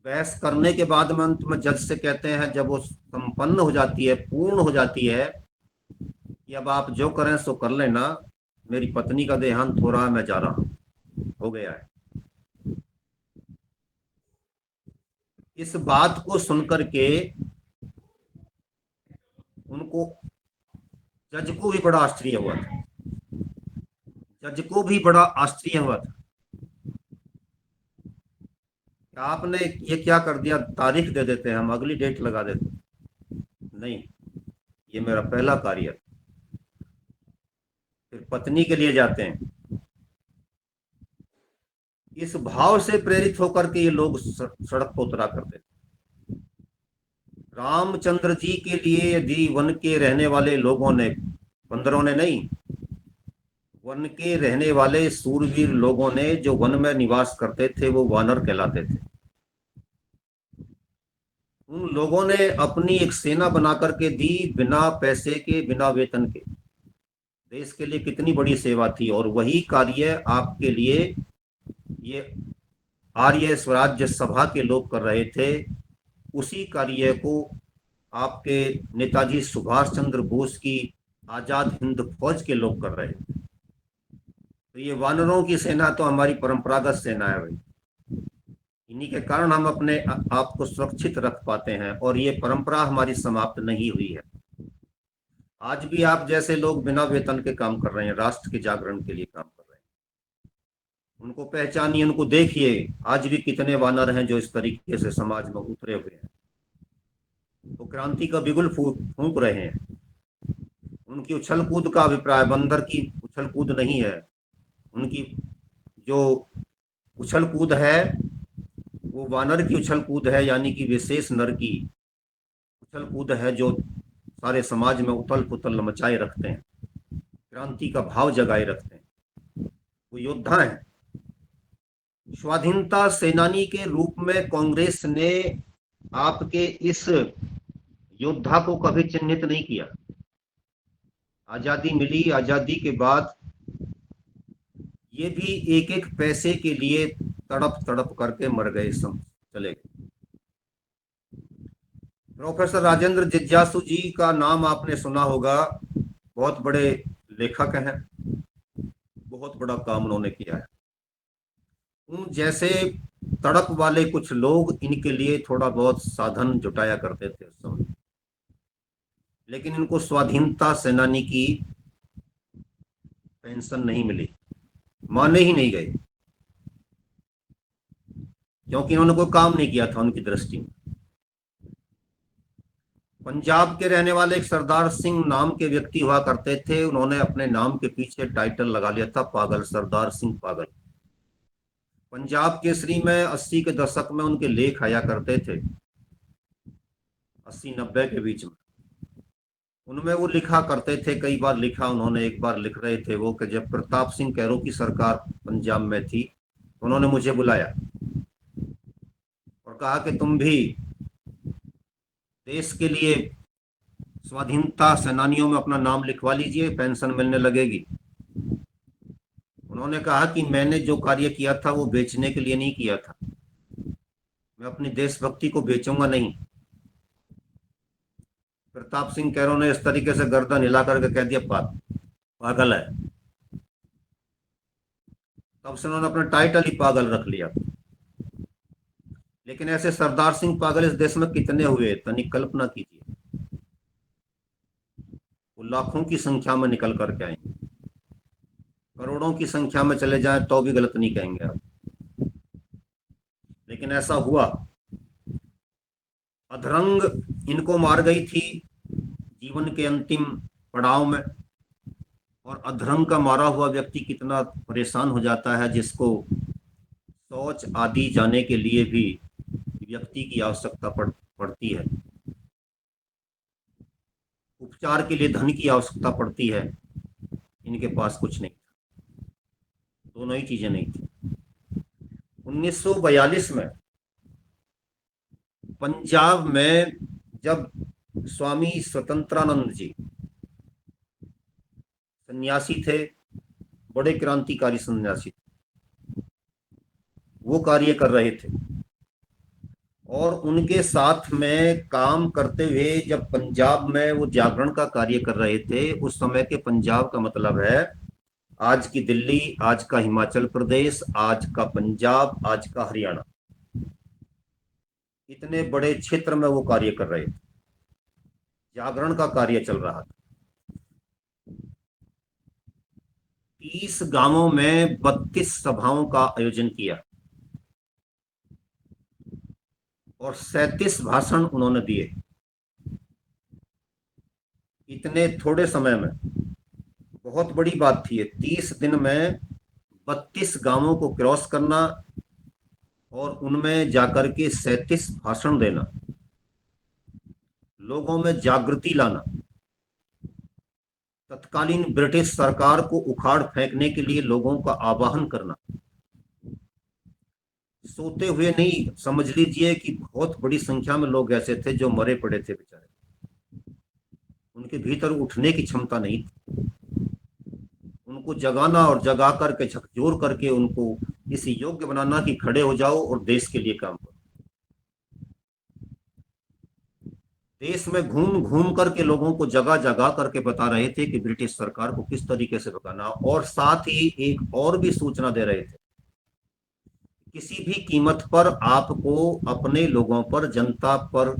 बहस करने के बाद में अंत में जज से कहते हैं, जब वो संपन्न हो जाती है, पूर्ण हो जाती है, कि अब आप जो करें सो कर लेना, मेरी पत्नी का देहांत हो रहा है, मैं जा रहा हूं, हो गया है। इस बात को सुनकर के उनको, जज को भी बड़ा आश्चर्य हुआ था, जज को भी बड़ा आश्चर्य हुआ था। आपने ये क्या कर दिया, तारीख दे देते हैं, हम अगली डेट लगा देते। नहीं, ये मेरा पहला कार्य है। फिर पत्नी के लिए जाते हैं। इस भाव से प्रेरित होकर के ये लोग सड़क पर उतरा करते थे। रामचंद्र जी के लिए यदि वन के रहने वाले लोगों ने, बंदरों ने नहीं, वन के रहने वाले सूरवीर लोगों ने जो वन में निवास करते थे, वो वानर कहलाते थे। उन लोगों ने अपनी एक सेना बना करके दी, बिना पैसे के, बिना वेतन के। देश के लिए कितनी बड़ी सेवा थी। और वही कार्य आपके लिए ये आर्य स्वराज्य सभा के लोग कर रहे थे। उसी कार्य को आपके नेताजी सुभाष चंद्र बोस की आजाद हिंद फौज के लोग कर रहे थे। तो ये वानरों की सेना तो हमारी परंपरागत सेना है भाई। इन्हीं के कारण हम अपने आप को सुरक्षित रख पाते हैं, और ये परंपरा हमारी समाप्त नहीं हुई है। आज भी आप जैसे लोग बिना वेतन के काम कर रहे हैं, राष्ट्र के जागरण के लिए काम कर रहे हैं। उनको पहचानिए, उनको देखिए। आज भी कितने वानर हैं जो इस तरीके से समाज में उतरे हुए हैं, वो क्रांति का बिगुल फूंक रहे हैं। उनकी उछल कूद का अभिप्राय बंदर की उछल कूद नहीं है। उनकी जो उछल कूद है वो वानर की उछल कूद है, यानी कि विशेष नर की उछल कूद है, जो सारे समाज में उथल पुथल मचाए रखते हैं, क्रांति का भाव जगाए रखते हैं। वो योद्धा हैं। स्वाधीनता सेनानी के रूप में कांग्रेस ने आपके इस योद्धा को कभी चिन्हित नहीं किया। आजादी मिली, आजादी के बाद ये भी एक एक पैसे के लिए तड़प तड़प करके मर गए, चले गए। प्रोफेसर राजेंद्र जिज्ञासु जी का नाम आपने सुना होगा। बहुत बड़े लेखक हैं, बहुत बड़ा काम उन्होंने किया है। उन जैसे तड़प वाले कुछ लोग इनके लिए थोड़ा बहुत साधन जुटाया करते थे उस समय, लेकिन इनको स्वाधीनता सेनानी की पेंशन नहीं मिली, माने ही नहीं गए, क्योंकि इन्होंने कोई काम नहीं किया था उनकी दृष्टि में। पंजाब के रहने वाले एक सरदार सिंह नाम के व्यक्ति हुआ करते थे। उन्होंने अपने नाम के पीछे टाइटल लगा लिया था पागल, सरदार सिंह पागल। पंजाब केसरी में 80 के दशक में उनके लेख आया करते थे, 80-90 के बीच में। उनमें वो लिखा करते थे, कई बार लिखा उन्होंने। एक बार लिख रहे थे वो कि जब प्रताप सिंह कैरो की सरकार पंजाब में थी, तो उन्होंने मुझे बुलाया और कहा कि तुम भी देश के लिए स्वाधीनता सेनानियों में अपना नाम लिखवा लीजिए, पेंशन मिलने लगेगी। उन्होंने कहा कि मैंने जो कार्य किया था वो बेचने के लिए नहीं किया था, मैं अपनी देशभक्ति को बेचूंगा नहीं। प्रताप सिंह कैरो ने इस तरीके से गर्दन हिला करके कह दिया पागल है। तब से उन्होंने अपना टाइटल ही पागल रख लिया। लेकिन ऐसे सरदार सिंह पागल इस देश में कितने हुए, तनिक कल्पना कीजिए। वो लाखों की संख्या में निकल करके आएंगे, करोड़ों की संख्या में चले जाएं तो भी गलत नहीं कहेंगे आप। लेकिन ऐसा हुआ। अधरंग इनको मार गई थी जीवन के अंतिम पड़ाव में। और अधरंग का मारा हुआ व्यक्ति कितना परेशान हो जाता है, जिसको शौच आदि जाने के लिए भी व्यक्ति की आवश्यकता पड़ती है। उपचार के लिए धन की आवश्यकता पड़ती है, इनके पास कुछ नहीं था, दोनों ही चीजें नहीं थी। 1942 में पंजाब में जब स्वामी स्वतंत्रानंद जी सन्यासी थे, बड़े क्रांतिकारी सन्यासी थे, वो कार्य कर रहे थे, और उनके साथ में काम करते हुए जब पंजाब में वो जागरण का कार्य कर रहे थे, उस समय के पंजाब का मतलब है आज की दिल्ली, आज का हिमाचल प्रदेश, आज का पंजाब, आज का हरियाणा, इतने बड़े क्षेत्र में वो कार्य कर रहे थे, जागरण का कार्य चल रहा था। 30 गांवों में 32 सभाओं का आयोजन किया और 37 भाषण उन्होंने दिए। इतने थोड़े समय में बहुत बड़ी बात थी। 30 दिन में 32 गांवों को क्रॉस करना और उनमें जाकर के 37 भाषण देना, लोगों में जागृति लाना, तत्कालीन ब्रिटिश सरकार को उखाड़ फेंकने के लिए लोगों का आह्वान करना, सोते हुए नहीं, समझ लीजिए कि बहुत बड़ी संख्या में लोग ऐसे थे जो मरे पड़े थे बेचारे, उनके भीतर उठने की क्षमता नहीं थी। उनको जगाना और जगा करके झकझोर करके उनको इस योग्य बनाना कि खड़े हो जाओ और देश के लिए काम करो। देश में घूम घूम करके लोगों को जगह जगह करके बता रहे थे कि ब्रिटिश सरकार को किस तरीके से भगाना, और साथ ही एक और भी सूचना दे रहे थे, किसी भी कीमत पर आपको अपने लोगों पर, जनता पर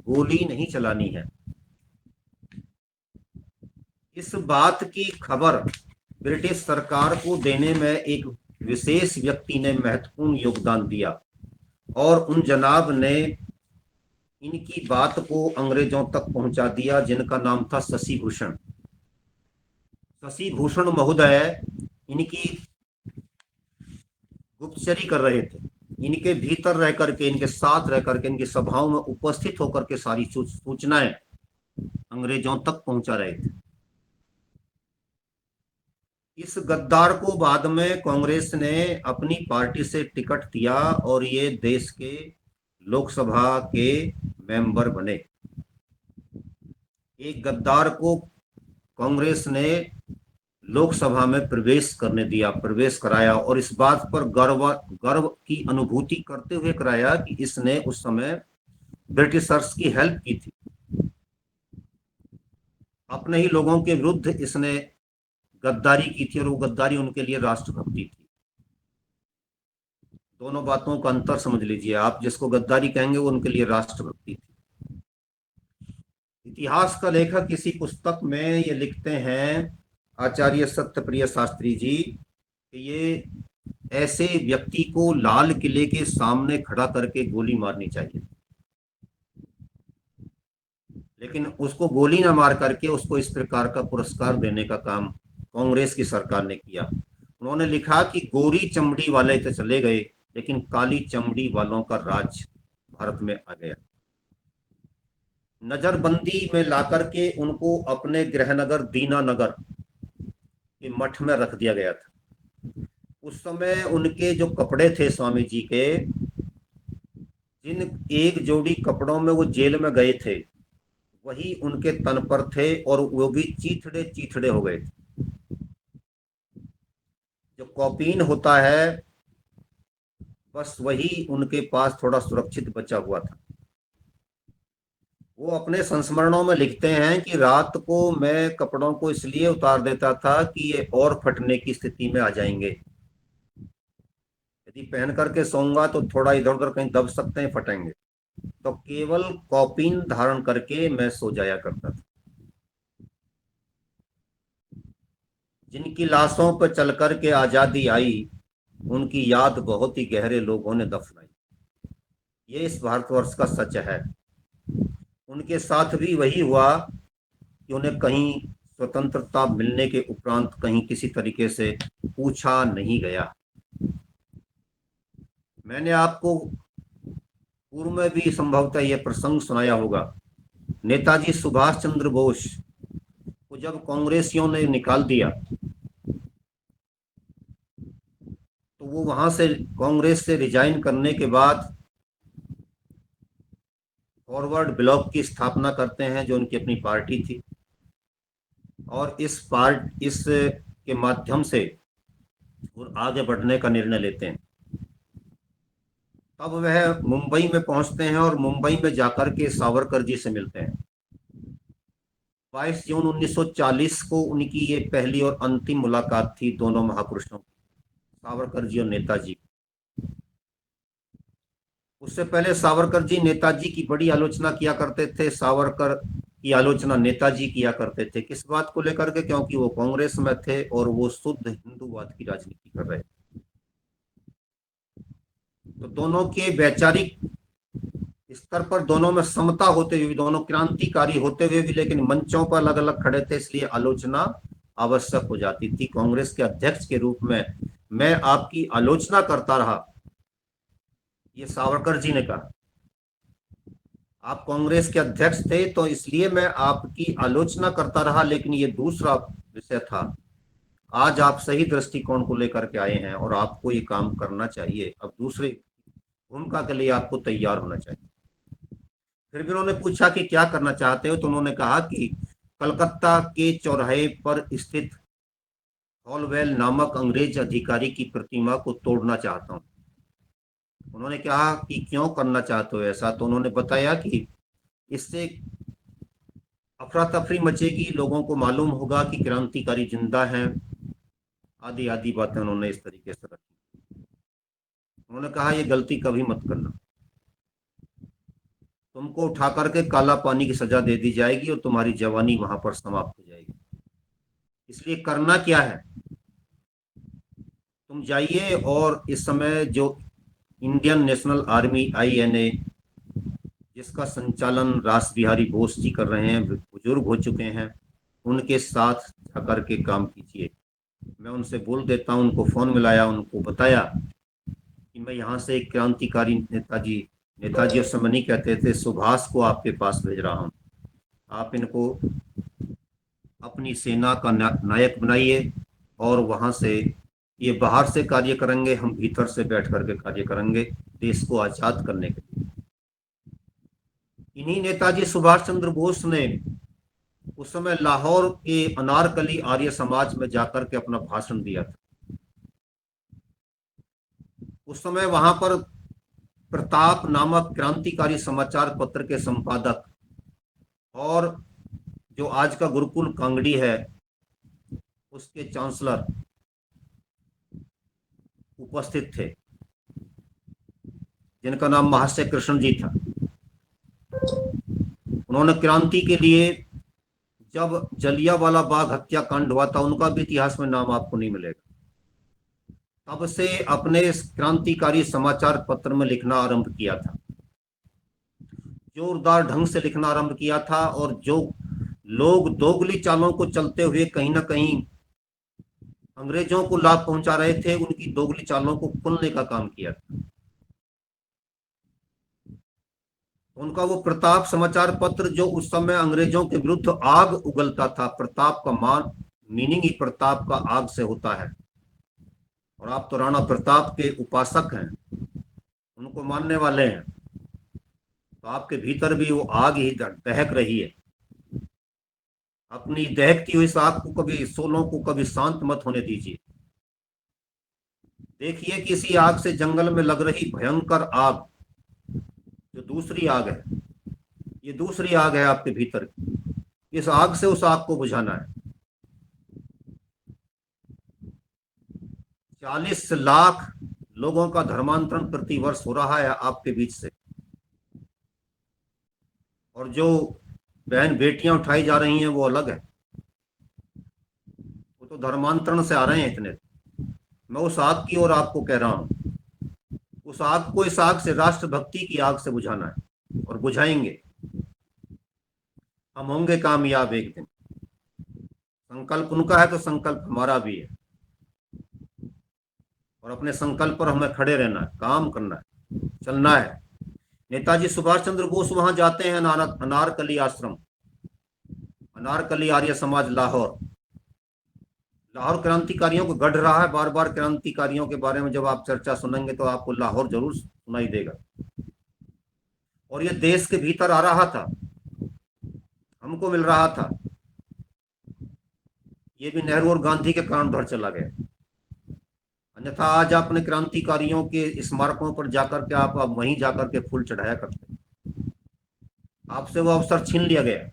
गोली नहीं चलानी है। इस बात की खबर ब्रिटिश सरकार को देने में एक विशेष व्यक्ति ने महत्वपूर्ण योगदान दिया, और उन जनाब ने इनकी बात को अंग्रेजों तक पहुंचा दिया, जिनका नाम था शशि भूषण। शशि भूषण महोदय इनकी गुप्तचरी कर रहे थे, इनके भीतर रह करके, इनके साथ रह करके, इनकी सभाओं में उपस्थित होकर के सारी सूचनाएं अंग्रेजों तक पहुंचा रहे थे। इस गद्दार को बाद में कांग्रेस ने अपनी पार्टी से टिकट दिया और ये देश के लोकसभा के मेंबर बने। एक गद्दार को कांग्रेस ने लोकसभा में प्रवेश करने दिया, प्रवेश कराया, और इस बात पर गर्व की अनुभूति करते हुए कराया कि इसने उस समय ब्रिटिशर्स की हेल्प की थी, अपने ही लोगों के विरुद्ध इसने गद्दारी की थी, और वो गद्दारी उनके लिए राष्ट्रभक्ति थी। दोनों बातों का अंतर समझ लीजिए आप, जिसको गद्दारी कहेंगे वो उनके लिए राष्ट्रभक्ति थी। इतिहास का लेखक किसी पुस्तक में ये लिखते हैं, आचार्य सत्यप्रिय शास्त्री जी, कि ये ऐसे व्यक्ति को लाल किले के सामने खड़ा करके गोली मारनी चाहिए, लेकिन उसको गोली ना मार करके उसको इस प्रकार का पुरस्कार देने का काम कांग्रेस की सरकार ने किया। उन्होंने लिखा कि गोरी चमड़ी वाले तो चले गए, लेकिन काली चमड़ी वालों का राज भारत में आ गया। नजरबंदी में लाकर के उनको अपने गृहनगर दीनानगर के मठ में रख दिया गया था। उस समय उनके जो कपड़े थे स्वामी जी के, जिन एक जोड़ी कपड़ों में वो जेल में गए थे, वही उनके तन पर थे, और वो भी चीथड़े चीथड़े हो गए थे। जो कॉपीन होता है, बस वही उनके पास थोड़ा सुरक्षित बचा हुआ था। वो अपने संस्मरणों में लिखते हैं कि रात को मैं कपड़ों को इसलिए उतार देता था कि ये और फटने की स्थिति में आ जाएंगे। यदि पहन करके सोऊंगा तो थोड़ा इधर उधर कहीं दब सकते हैं, फटेंगे, तो केवल कॉपीन धारण करके मैं सो जाया करता था। जिनकी लाशों पर चल करके आजादी आई, उनकी याद बहुत ही गहरे लोगों ने दफनाई। ये इस भारतवर्ष का सच है। उनके साथ भी वही हुआ कि उन्हें कहीं स्वतंत्रता मिलने के उपरांत कहीं किसी तरीके से पूछा नहीं गया। मैंने आपको पूर्व में भी संभवतः यह प्रसंग सुनाया होगा। नेताजी सुभाष चंद्र बोस जब कांग्रेसियों ने निकाल दिया तो वो वहां से कांग्रेस से रिजाइन करने के बाद फॉरवर्ड ब्लॉक की स्थापना करते हैं, जो उनकी अपनी पार्टी थी, और इस के माध्यम से वो आगे बढ़ने का निर्णय लेते हैं। तब वह मुंबई में पहुंचते हैं और मुंबई में जाकर के सावरकर जी से मिलते हैं। 22 जून 1940 को उनकी ये पहली और अंतिम मुलाकात थी दोनों महापुरुषों की, सावरकर जी और नेताजी। उससे पहले सावरकर जी नेताजी की बड़ी आलोचना किया करते थे, सावरकर की आलोचना नेताजी किया करते थे। किस बात को लेकर के? क्योंकि वो कांग्रेस में थे और वो शुद्ध हिंदूवाद की राजनीति कर रहे थे। तो दोनों के वैचारिक स्तर पर दोनों में समता होते हुए भी, दोनों क्रांतिकारी होते हुए भी, लेकिन मंचों पर अलग अलग खड़े थे, इसलिए आलोचना आवश्यक हो जाती थी। कांग्रेस के अध्यक्ष के रूप में मैं आपकी आलोचना करता रहा, ये सावरकर जी ने कहा। आप कांग्रेस के अध्यक्ष थे तो इसलिए मैं आपकी आलोचना करता रहा, लेकिन ये दूसरा विषय था। आज आप सही दृष्टिकोण को लेकर के आए हैं और आपको ये काम करना चाहिए। अब दूसरे भूमिका के लिए आपको तैयार होना चाहिए। फिर भी उन्होंने पूछा कि क्या करना चाहते हो, तो उन्होंने कहा कि कलकत्ता के चौराहे पर स्थित हॉलवेल नामक अंग्रेज अधिकारी की प्रतिमा को तोड़ना चाहता हूं। उन्होंने कहा कि क्यों करना चाहते हो ऐसा? तो उन्होंने बताया कि इससे अफरा तफरी मचेगी, लोगों को मालूम होगा कि क्रांतिकारी जिंदा हैं, आदि आदि बातें उन्होंने इस तरीके से रखी। उन्होंने कहा ये गलती कभी मत करना, तुमको उठा करके काला पानी की सजा दे दी जाएगी और तुम्हारी जवानी वहां पर समाप्त हो जाएगी। इसलिए करना क्या है, तुम जाइए और इस समय जो इंडियन नेशनल आर्मी INA, जिसका संचालन रास बिहारी बोस जी कर रहे हैं, बुजुर्ग हो चुके हैं, उनके साथ जाकर के काम कीजिए। मैं उनसे बोल देता हूं, उनको फोन मिलाया, उनको बताया कि मैं यहाँ से एक क्रांतिकारी नेताजी उस समय नहीं कहते थे, सुभाष को आपके पास भेज रहा हूँ। आप इनको अपनी सेना का नायक बनाइए और वहां से ये बाहर से कार्य करेंगे, हम भीतर से बैठ करके कार्य करेंगे देश को आजाद करने के लिए। इन्हीं नेताजी सुभाष चंद्र बोस ने उस समय लाहौर के अनारकली आर्य समाज में जाकर के अपना भाषण दिया था। उस समय वहां पर प्रताप नामक क्रांतिकारी समाचार पत्र के संपादक और जो आज का गुरुकुल कांगड़ी है उसके चांसलर उपस्थित थे, जिनका नाम महाशय कृष्ण जी था। उन्होंने क्रांति के लिए, जब जलियांवाला बाग हत्याकांड हुआ था, उनका भी इतिहास में नाम आपको नहीं मिलेगा, तब से अपने क्रांतिकारी समाचार पत्र में लिखना आरंभ किया था, जोरदार ढंग से लिखना आरंभ किया था। और जो लोग दोगली चालों को चलते हुए कहीं ना कहीं अंग्रेजों को लाभ पहुंचा रहे थे, उनकी दोगली चालों को खुलने का काम किया था। उनका वो प्रताप समाचार पत्र, जो उस समय अंग्रेजों के विरुद्ध आग उगलता था, प्रताप का मीनिंग ही प्रताप का आग से होता है, और आप तो राणा प्रताप के उपासक हैं, उनको मानने वाले हैं, तो आपके भीतर भी वो आग ही दहक रही है। अपनी दहकती हुई इस आग को कभी, सोलों को कभी शांत मत होने दीजिए। देखिए कि इसी आग से जंगल में लग रही भयंकर आग, जो दूसरी आग है, ये दूसरी आग है आपके भीतर की, इस आग से उस आग को बुझाना है। 40 लाख लोगों का धर्मांतरण प्रतिवर्ष हो रहा है आपके बीच से, और जो बहन बेटियां उठाई जा रही हैं वो अलग है, वो तो धर्मांतरण से आ रहे हैं इतने। मैं उस आग की ओर आपको कह रहा हूं, उस आग को, इस आग से, राष्ट्रभक्ति की आग से बुझाना है, और बुझाएंगे। हम होंगे कामयाब एक दिन। संकल्प उनका है तो संकल्प हमारा भी है, और अपने संकल्प पर हमें खड़े रहना है, काम करना है, चलना है। नेताजी सुभाष चंद्र बोस वहां जाते हैं अनारकली आश्रम। अनारकली आर्य समाज लाहौर क्रांतिकारियों को गढ़ रहा है। बार बार क्रांतिकारियों के बारे में जब आप चर्चा सुनेंगे तो आपको लाहौर जरूर सुनाई देगा। और ये देश के भीतर आ रहा था, हमको मिल रहा था। ये भी नेहरू और गांधी के कारण उधर चला गया। अन्यथा आज अपने क्रांतिकारियों के स्मारकों पर जाकर के आप वहीं जाकर के फूल चढ़ाया करते। आपसे वो अवसर छीन लिया गया।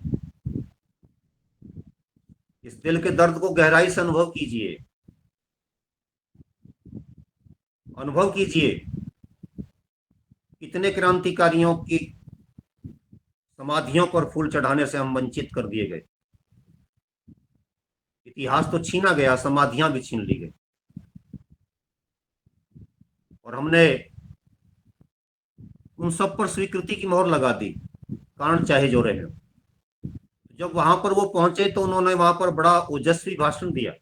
इस दिल के दर्द को गहराई से अनुभव कीजिए, अनुभव कीजिए। कितने क्रांतिकारियों की समाधियों पर फूल चढ़ाने से हम वंचित कर दिए गए। इतिहास तो छीना गया, समाधियां भी छीन ली गई। और हमने उन सब पर स्वीकृति की मोहर लगा दी, कारण चाहे जो रहे। जब वहां पर वो पहुंचे तो उन्होंने वहां पर बड़ा ओजस्वी भाषण दिया।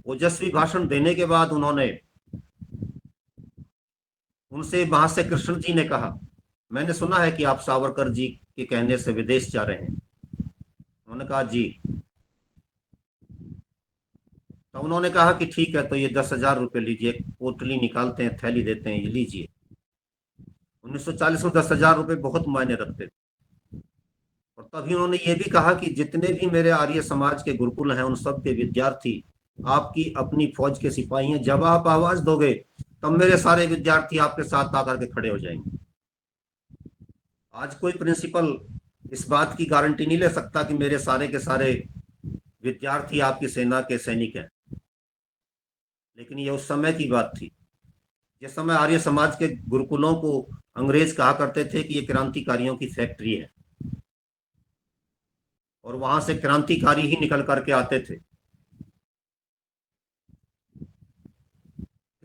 ओजस्वी भाषण देने के बाद उनसे वहां से कृष्ण जी ने कहा, मैंने सुना है कि आप सावरकर जी के कहने से विदेश जा रहे हैं। उन्होंने कहा जी। तो उन्होंने कहा कि ठीक है, तो ये 10,000 रुपये लीजिए, पोटली निकालते हैं, थैली देते हैं, ये लीजिए। 1940 में 10,000 रुपये बहुत मायने रखते थे। और तभी उन्होंने ये भी कहा कि जितने भी मेरे आर्य समाज के गुरुकुल हैं, उन सब के विद्यार्थी आपकी अपनी फौज के सिपाही हैं। जब आप आवाज दोगे तब मेरे सारे विद्यार्थी आपके साथ आकर के खड़े हो जाएंगे। आज कोई प्रिंसिपल इस बात की गारंटी नहीं ले सकता कि मेरे सारे के सारे विद्यार्थी आपकी सेना के सैनिक हैं, लेकिन ये उस समय की बात थी जिस समय आर्य समाज के गुरुकुलों को अंग्रेज कहा करते थे कि ये क्रांतिकारियों की फैक्ट्री है, और वहां से क्रांतिकारी ही निकल करके आते थे।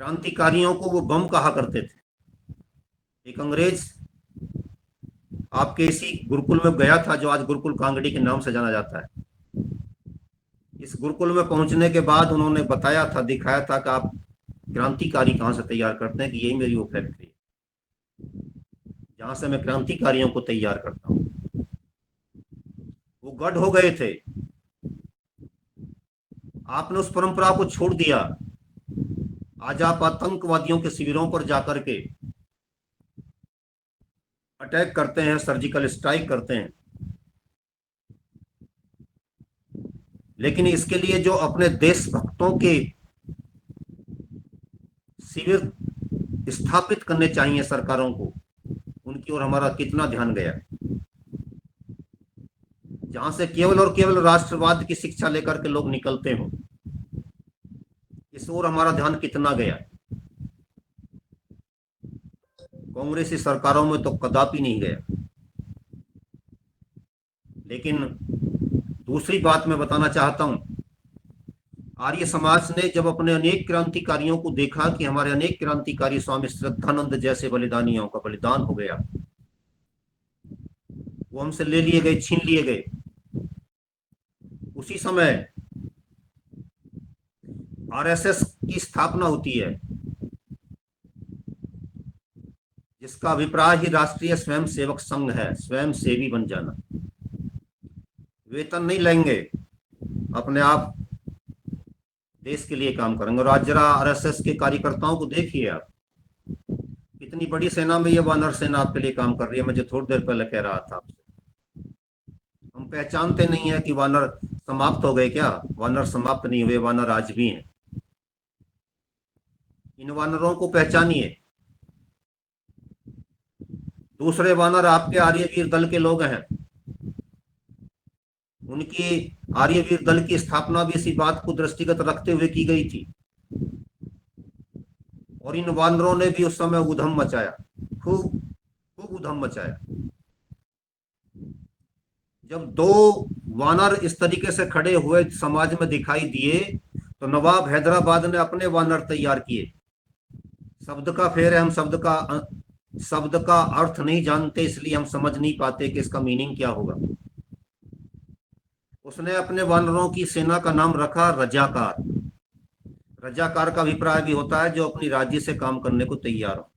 क्रांतिकारियों को वो बम कहा करते थे। एक अंग्रेज आपके इसी गुरुकुल में गया था, जो आज गुरुकुल कांगड़ी के नाम से जाना जाता है। इस गुरुकुल में पहुंचने के बाद उन्होंने बताया था, दिखाया था कि आप क्रांतिकारी कहां से तैयार करते हैं, कि यही मेरी वो फैक्ट्री है जहां से मैं क्रांतिकारियों को तैयार करता हूं। वो गढ़ हो गए थे। आपने उस परंपरा को छोड़ दिया। आज आप आतंकवादियों के शिविरों पर जाकर के अटैक करते हैं, सर्जिकल स्ट्राइक करते हैं। लेकिन इसके लिए जो अपने देशभक्तों के शिविर स्थापित करने चाहिए सरकारों को, उनकी ओर हमारा कितना ध्यान गया। जहां से केवल और केवल राष्ट्रवाद की शिक्षा लेकर के लोग निकलते हो, इस ओर हमारा ध्यान कितना गया। कांग्रेसी सरकारों में तो कदापि नहीं गया। लेकिन दूसरी बात मैं बताना चाहता हूं, आर्य समाज ने जब अपने अनेक क्रांतिकारियों को देखा कि हमारे अनेक क्रांतिकारी स्वामी श्रद्धानंद जैसे बलिदानियों का बलिदान हो गया, वो हमसे ले लिए गए, छीन लिए गए। उसी समय आरएसएस की स्थापना होती है, जिसका अभिप्राय ही राष्ट्रीय स्वयंसेवक संघ है, स्वयंसेवी बन जाना। वेतन नहीं लेंगे, अपने आप देश के लिए काम करेंगे। और आज जरा आरएसएस के कार्यकर्ताओं को देखिए आप, कितनी बड़ी सेना में ये वानर सेना आपके लिए काम कर रही है। मुझे थोड़ी देर पहले कह रहा था आपसे, हम पहचानते नहीं है कि वानर समाप्त हो गए क्या? वानर समाप्त नहीं हुए, वानर आज भी हैं। इन वानरों को पहचानिए। दूसरे वानर आपके आर्यवीर दल के लोग हैं। उनकी आर्यवीर दल की स्थापना भी इसी बात को दृष्टिगत रखते हुए की गई थी। और इन वानरों ने भी उस समय उधम मचाया, खूब उधम मचाया। जब दो वानर इस तरीके से खड़े हुए समाज में दिखाई दिए, तो नवाब हैदराबाद ने अपने वानर तैयार किए। शब्द का फेर है, हम शब्द का अर्थ नहीं जानते, इसलिए हम समझ नहीं पाते कि इसका मीनिंग क्या होगा। उसने अपने वानरों की सेना का नाम रखा रजाकार। रजाकार का अभिप्राय भी होता है जो अपनी राज्य से काम करने को तैयार हो,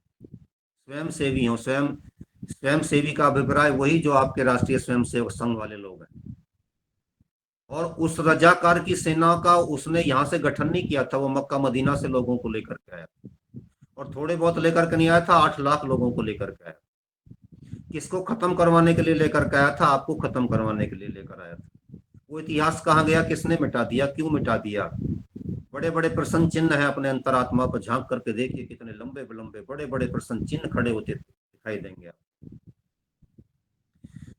स्वयंसेवी हो। स्वयंसेवी का अभिप्राय वही जो आपके राष्ट्रीय स्वयंसेवक संघ वाले लोग हैं। और उस रजाकार की सेना का उसने यहाँ से गठन नहीं किया था, वो मक्का मदीना से लोगों को लेकर के आया और थोड़े बहुत लेकर के नहीं आया था, 8 लाख लोगों को लेकर के आया। किसको खत्म करवाने के लिए लेकर के आया था? आपको खत्म करवाने के लिए लेकर आया था। वो इतिहास कहाँ गया? किसने मिटा दिया? क्यों मिटा दिया? बड़े बड़े प्रश्न चिन्ह हैं, अपने अंतरात्मा पर झांक करके देखिए, कितने लंबे लंबे बड़े बड़े प्रश्न चिन्ह खड़े होते दिखाई देंगे आप।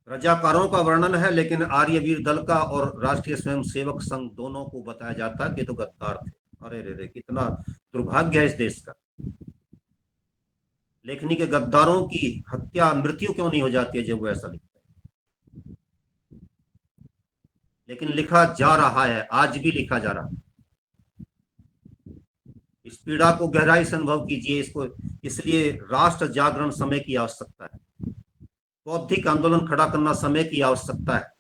रजाकारों का वर्णन है, लेकिन आर्यवीर दल का और राष्ट्रीय स्वयंसेवक संघ दोनों को बताया जाता है कि तो गद्दार थे। अरे रे रे, कितना दुर्भाग्य है इस देश का। लेखनी के गद्दारों की हत्या, मृत्यु क्यों नहीं हो जाती है जब वो ऐसा लिखते हैं? लेकिन लिखा जा रहा है, आज भी लिखा जा रहा है। इस पीड़ा को गहराई से अनुभव कीजिए। इसको इसलिए राष्ट्र जागरण समय की आवश्यकता है, बौद्धिक आंदोलन खड़ा करना समय की आवश्यकता है,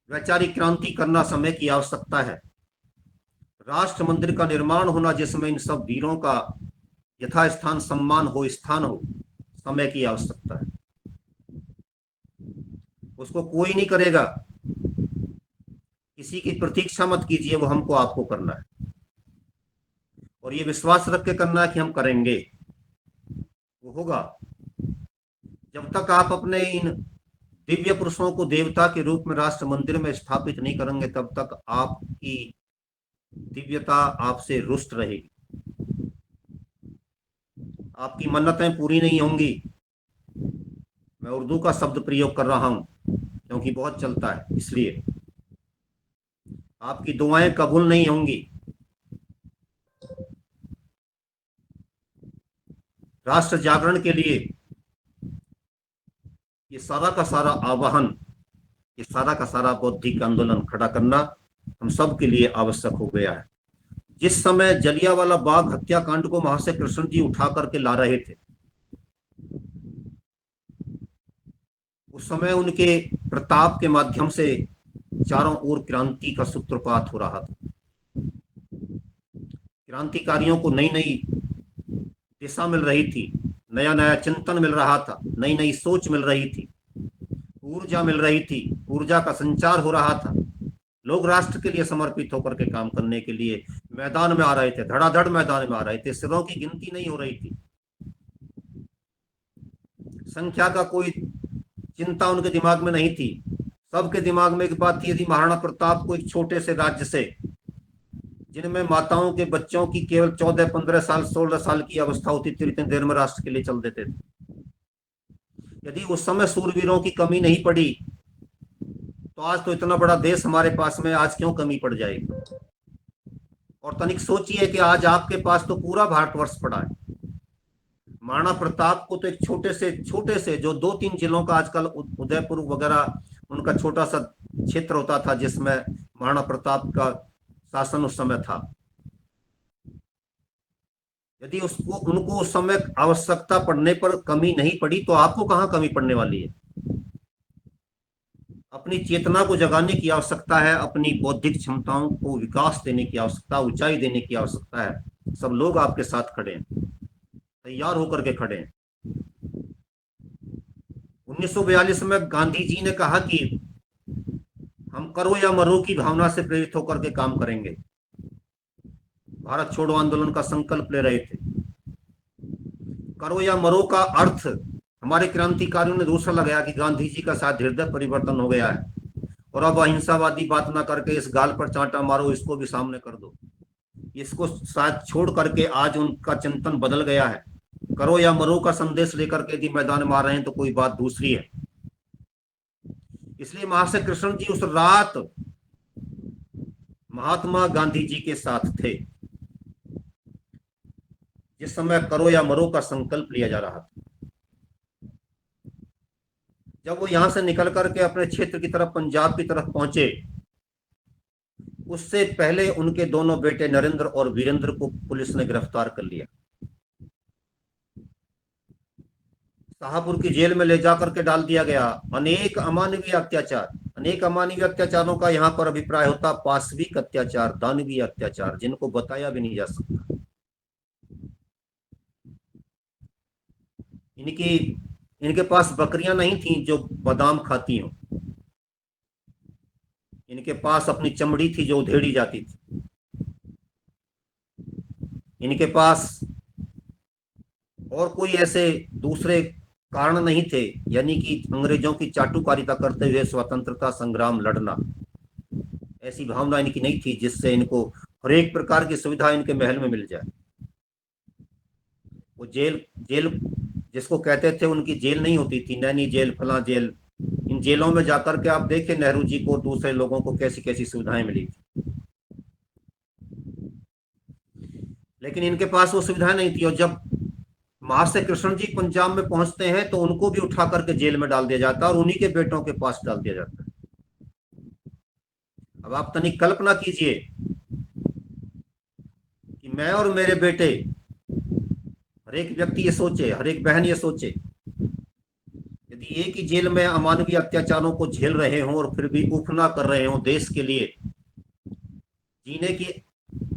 वैचारिक क्रांति करना समय की आवश्यकता है, राष्ट्र मंदिर का निर्माण होना जिसमें इन सब वीरों का यथास्थान सम्मान हो, स्थान हो, समय की आवश्यकता है। उसको कोई नहीं करेगा। किसी की प्रतीक्षा मत कीजिए, वो हमको आपको करना है और ये विश्वास रख के करना है कि हम करेंगे, वो होगा। जब तक आप अपने इन दिव्य पुरुषों को देवता के रूप में राष्ट्र मंदिर में स्थापित नहीं करेंगे, तब तक आपकी दिव्यता आपसे रुष्ट रहेगी, आपकी मन्नतें पूरी नहीं होंगी। मैं उर्दू का शब्द प्रयोग कर रहा हूं क्योंकि बहुत चलता है, इसलिए आपकी दुआएं कबूल नहीं होंगी। राष्ट्र जागरण के लिए ये सारा का सारा आवाहन, ये सारा का सारा बौद्धिक आंदोलन खड़ा करना हम सब के लिए आवश्यक हो गया है। जिस समय जलियांवाला बाग हत्याकांड को महाशय कृष्ण जी उठा करके ला रहे थे, उस समय उनके प्रताप के माध्यम से चारों ओर क्रांति का सूत्रपात हो रहा था। क्रांतिकारियों को नई नई दिशा मिल रही थी, नया नया चिंतन मिल रहा था, नई नई सोच मिल रही थी, ऊर्जा मिल रही थी, ऊर्जा का संचार हो रहा था। लोग राष्ट्र के लिए समर्पित होकर के काम करने के लिए मैदान में आ रहे थे, धड़ाधड़ मैदान में आ रहे थे। सिरों की गिनती नहीं हो रही थी, संख्या का कोई चिंता उनके दिमाग में नहीं थी। सबके दिमाग में एक बात थी, यदि महाराणा प्रताप को एक छोटे से राज्य से, जिनमें माताओं के बच्चों की केवल 14, 15 साल, 16 साल की अवस्था होती थी, इतनी देर में राष्ट्र के लिए चल देते थे। यदि उस समय सूरवीरों की कमी नहीं पड़ी, तो आज तो इतना बड़ा देश हमारे पास में, आज क्यों कमी पड़ जाएगी? और तनिक सोचिए कि आज आपके पास तो पूरा भारतवर्ष पड़ा है। महाराणा प्रताप को तो एक छोटे से जो 2-3 जिलों का, आजकल उदयपुर वगैरह उनका छोटा सा क्षेत्र होता था जिसमें महाराणा प्रताप का शासन उस समय था। यदि उनको उस समय आवश्यकता पड़ने पर कमी नहीं पड़ी, तो आपको कहां कमी पड़ने वाली है? अपनी चेतना को जगाने की आवश्यकता है, अपनी बौद्धिक क्षमताओं को विकास देने की आवश्यकता, ऊंचाई देने की आवश्यकता है। सब लोग आपके साथ खड़े हैं, तैयार होकर के खड़े हैं। 1942 में गांधी जी ने कहा कि हम करो या मरो की भावना से प्रेरित होकर के काम करेंगे। भारत छोड़ो आंदोलन का संकल्प ले रहे थे। करो या मरो का अर्थ हमारे क्रांतिकारियों ने दूसरा लगाया कि गांधी जी का शायद हृदय परिवर्तन हो गया है और अब अहिंसावादी बात ना करके इस गाल पर चांटा मारो, इसको भी सामने कर दो। इसको शायद छोड़ करके आज उनका चिंतन बदल गया है। करो या मरो का संदेश लेकर के यदि मैदान में आ रहे हैं तो कोई बात दूसरी है। इसलिए महाशय कृष्ण जी उस रात महात्मा गांधी जी के साथ थे जिस समय करो या मरो का संकल्प लिया जा रहा था। जब वो यहां से निकल करके अपने क्षेत्र की तरफ, पंजाब की तरफ पहुंचे, उससे पहले उनके दोनों बेटे नरेंद्र और वीरेंद्र को पुलिस ने गिरफ्तार कर लिया। शाहपुर की जेल में ले जाकर के डाल दिया गया। अनेक अमानवीय अत्याचारों का यहाँ पर अभिप्राय होता, पाशविक अत्याचार, दानवीय अत्याचार, जिनको बताया भी नहीं जा सकता। इनके पास बकरियां नहीं थी जो बादाम खाती हों। इनके पास अपनी चमड़ी थी जो उधेड़ी जाती थी, इनके पास और कोई ऐसे दूसरे कारण नहीं थे, यानी कि अंग्रेजों की चाटुकारिता करते हुए स्वतंत्रता संग्राम लड़ना, ऐसी भावना इनकी नहीं थी जिससे इनको हर एक प्रकार की सुविधा इनके महल में मिल जाए। वो जेल जेल जिसको कहते थे, उनकी जेल नहीं होती थी, नैनी जेल, फला जेल। इन जेलों में जाकर के आप देखें नेहरू जी को, दूसरे लोगों को कैसी कैसी सुविधाएं मिली थी, लेकिन इनके पास वो सुविधा नहीं थी। और जब महाशय कृष्ण जी पंजाब में पहुंचते हैं तो उनको भी उठा करके जेल में डाल दिया जाता है और उन्हीं के बेटों के पास डाल दिया जाता है। अब आप तनिक कल्पना कीजिए कि मैं और मेरे बेटे, हर एक व्यक्ति ये सोचे, हर एक बहन ये सोचे, यदि एक ही जेल में अमानवीय अत्याचारों को झेल रहे हों और फिर भी उफ ना कर रहे हों, देश के लिए जीने की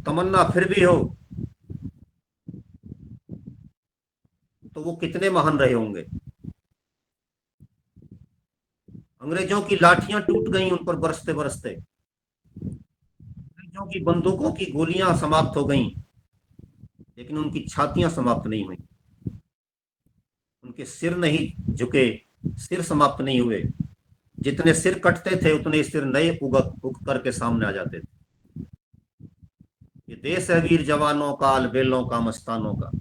तमन्ना फिर भी हो, तो वो कितने महान रहे होंगे। अंग्रेजों की लाठियां टूट गई उन पर बरसते बरसते, अंग्रेजों की बंदूकों की गोलियां समाप्त हो गईं, लेकिन उनकी छातियां समाप्त नहीं हुई, उनके सिर नहीं झुके, सिर समाप्त नहीं हुए। जितने सिर कटते थे उतने सिर नए उग करके सामने आ जाते थे। ये देश है वीर जवानों का, अलबेलों का, मस्तानों का।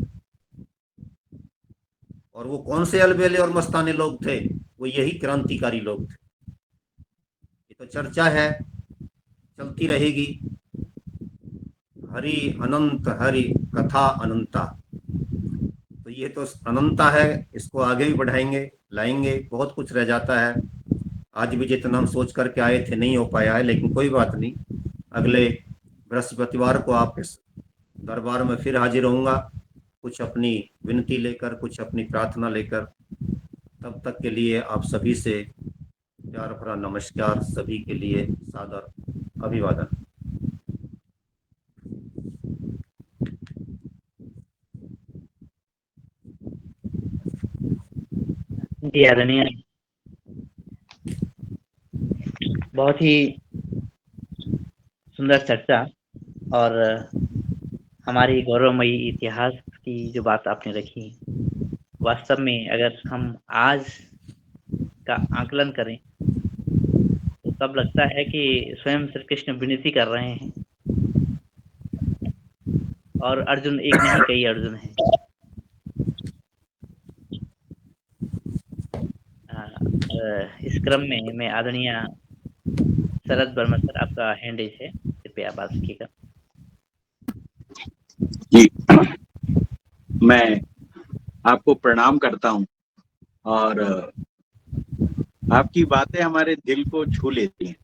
और वो कौन से अलबेले और मस्ताने लोग थे? वो यही क्रांतिकारी लोग थे। ये तो चर्चा है, चलती रहेगी। हरि अनंत, हरि कथा अनंता। तो ये तो अनंता है, इसको आगे भी बढ़ाएंगे, लाएंगे, बहुत कुछ रह जाता है। आज भी जितना हम सोच करके आए थे नहीं हो पाया है, लेकिन कोई बात नहीं। अगले बृहस्पतिवार को आप इस दरबार में फिर हाजिर होऊंगा, कुछ अपनी विनती लेकर, कुछ अपनी प्रार्थना लेकर। तब तक के लिए आप सभी से प्यार भरा नमस्कार, सभी के लिए सादर अभिवादन। जी आदरणीय, बहुत ही सुंदर चर्चा और हमारी गौरवमयी इतिहास की जो बात आपने रखी, वास्तव में अगर हम आज का आकलन करें तो तब लगता है कि स्वयं श्री कृष्ण विनती कर रहे हैं और अर्जुन एक नहीं कई अर्जुन हैं। इस क्रम में मैं आदरणीय शरद वर्मा सर, आपका हैंड रेज है, कृपया बात रखिएगा। जी, मैं आपको प्रणाम करता हूं और आपकी बातें हमारे दिल को छू लेती हैं।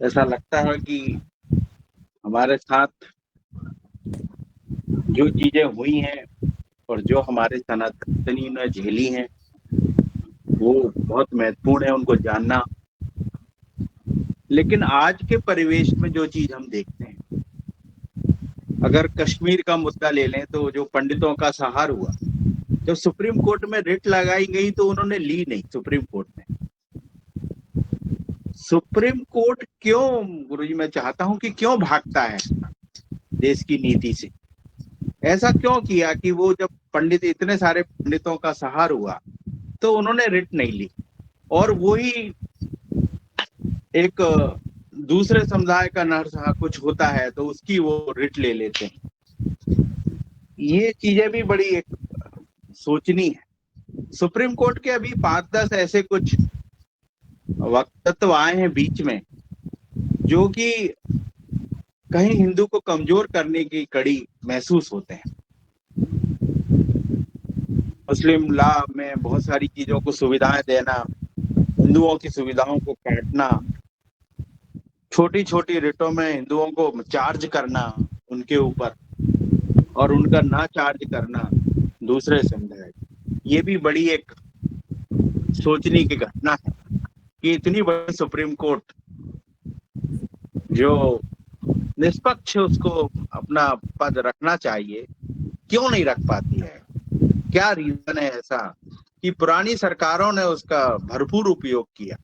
ऐसा लगता है कि हमारे साथ जो चीजें हुई हैं और जो हमारे सनातनी ने झेली हैं वो बहुत महत्वपूर्ण है उनको जानना। लेकिन आज के परिवेश में जो चीज हम देखते हैं, अगर कश्मीर का मुद्दा ले लें तो जो पंडितों का सहार हुआ, जब सुप्रीम कोर्ट में रिट लगाई गई तो उन्होंने ली नहीं। सुप्रीम कोर्ट क्यों, गुरुजी मैं चाहता हूं कि क्यों भागता है देश की नीति से? ऐसा क्यों किया कि वो जब पंडित, इतने सारे पंडितों का सहार हुआ तो उन्होंने रिट नहीं ली, और वही एक दूसरे समुदाय का नरसंहार कुछ होता है तो उसकी वो रिट ले लेते हैं। ये चीजें भी बड़ी एक सोचनी है। सुप्रीम कोर्ट के अभी 5-10 ऐसे कुछ वक्तव्य आए हैं बीच में जो कि कहीं हिंदू को कमजोर करने की कड़ी महसूस होते हैं। मुस्लिम लॉ में बहुत सारी चीजों को सुविधाएं देना, हिंदुओं की सुविधाओं को काटना, छोटी छोटी रिटों में हिंदुओं को चार्ज करना उनके ऊपर और उनका ना चार्ज करना दूसरे समुदाय। ये भी बड़ी एक सोचने की घटना है कि इतनी बड़ी सुप्रीम कोर्ट जो निष्पक्ष उसको अपना पद रखना चाहिए, क्यों नहीं रख पाती है? क्या रीजन है ऐसा कि पुरानी सरकारों ने उसका भरपूर उपयोग किया?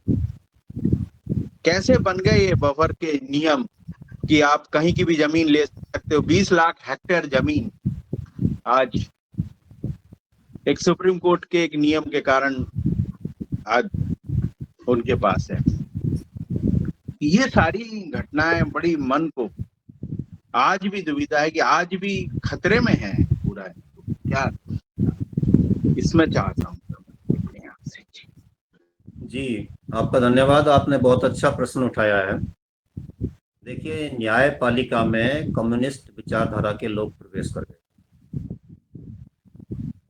कैसे बन गए ये बफर के नियम कि आप कहीं की भी जमीन ले सकते हो? 20 लाख हेक्टेयर जमीन आज एक सुप्रीम कोर्ट के एक नियम के कारण आज उनके पास है। ये सारी घटनाएं बड़ी मन को आज भी दुविधा है कि आज भी खतरे में है पूरा। क्या इसमें चाहता हूँ आपसे। जी, आपका धन्यवाद। आपने बहुत अच्छा प्रश्न उठाया है। देखिए, न्यायपालिका में कम्युनिस्ट विचारधारा के लोग प्रवेश कर गए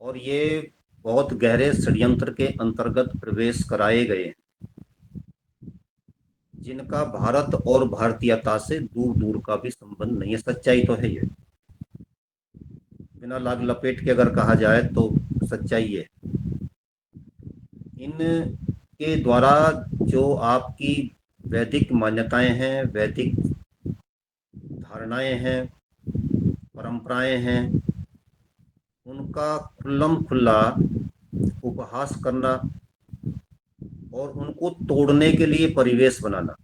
और ये बहुत गहरे षड्यंत्र के अंतर्गत प्रवेश कराए गए हैं, जिनका भारत और भारतीयता से दूर दूर का भी संबंध नहीं है। सच्चाई तो है ये, बिना लाग लपेट के अगर कहा जाए तो सच्चाई है। इनके द्वारा जो आपकी वैदिक मान्यताएं हैं, वैदिक धारणाएं हैं, परंपराएं हैं, उनका खुल्लम खुल्ला उपहास करना और उनको तोड़ने के लिए परिवेश बनाना।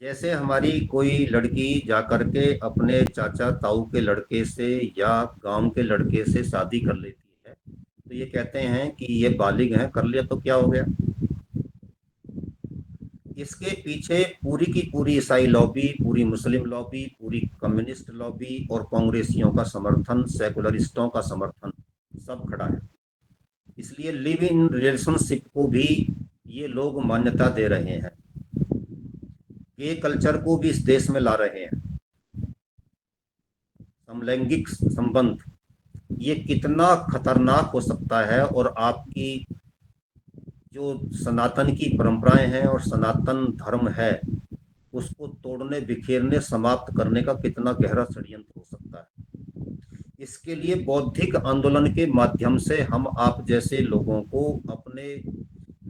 जैसे हमारी कोई लड़की जाकर के अपने चाचा ताऊ के लड़के से या गांव के लड़के से शादी कर लेती है, तो ये कहते हैं कि ये बालिग हैं, कर लिया तो क्या हो गया। इसके पीछे पूरी की पूरी ईसाई लॉबी, पूरी मुस्लिम लॉबी, पूरी कम्युनिस्ट लॉबी और कांग्रेसियों का समर्थन, सेकुलरिस्टों का समर्थन सब खड़ा है। इसलिए लिव इन रिलेशनशिप को भी ये लोग मान्यता दे रहे हैं, गे कल्चर को भी इस देश में ला रहे हैं। समलैंगिक संबंध ये कितना खतरनाक हो सकता है और आपकी जो सनातन की परंपराएं हैं और सनातन धर्म है उसको तोड़ने, बिखेरने, समाप्त करने का कितना गहरा षड्यंत्र हो सकता है। इसके लिए बौद्धिक आंदोलन के माध्यम से हम आप जैसे लोगों को अपने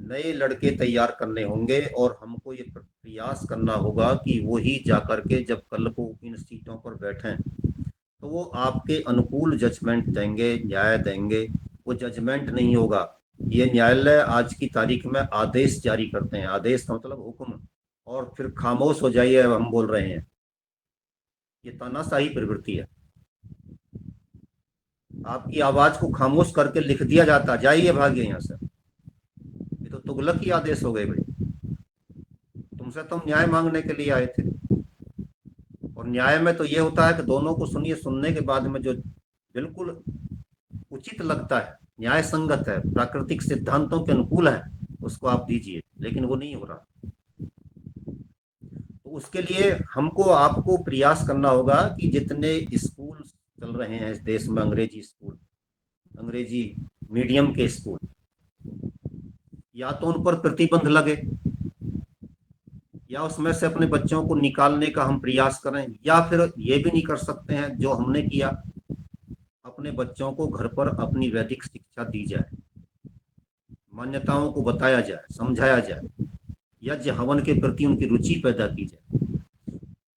नए लड़के तैयार करने होंगे और हमको ये प्रयास करना होगा कि वही जाकर के जब कल को इन सीटों पर बैठें तो वो आपके अनुकूल जजमेंट देंगे, न्याय देंगे। वो जजमेंट नहीं होगा, ये न्यायालय आज की तारीख में आदेश जारी करते हैं। आदेश का मतलब हुक्म, और फिर खामोश हो जाइए अब हम बोल रहे हैं। ये तानाशाही प्रवृत्ति है। आपकी आवाज को खामोश करके लिख दिया जाता, जाइए भागिए यहाँ से। ये तो तुगलक ही आदेश हो गए भाई। तुमसे तो हम न्याय मांगने के लिए आए थे, और न्याय में तो ये होता है कि दोनों को सुनिए, सुनने के बाद में जो बिल्कुल उचित लगता है, न्याय संगत है, प्राकृतिक सिद्धांतों के अनुकूल है, उसको आप दीजिए। लेकिन वो नहीं हो रहा। तो उसके लिए हमको आपको प्रयास करना होगा कि जितने स्कूल चल रहे हैं इस देश में, अंग्रेजी स्कूल, अंग्रेजी मीडियम के स्कूल, या तो उन पर प्रतिबंध लगे या उसमें से अपने बच्चों को निकालने का हम प्रयास करें, या फिर ये भी नहीं कर सकते हैं जो हमने किया, अपने बच्चों को घर पर अपनी वैदिक शिक्षा दी जाए, मान्यताओं को बताया जाए, समझाया जाए, यज्ञ हवन के प्रति उनकी रुचि पैदा की जाए।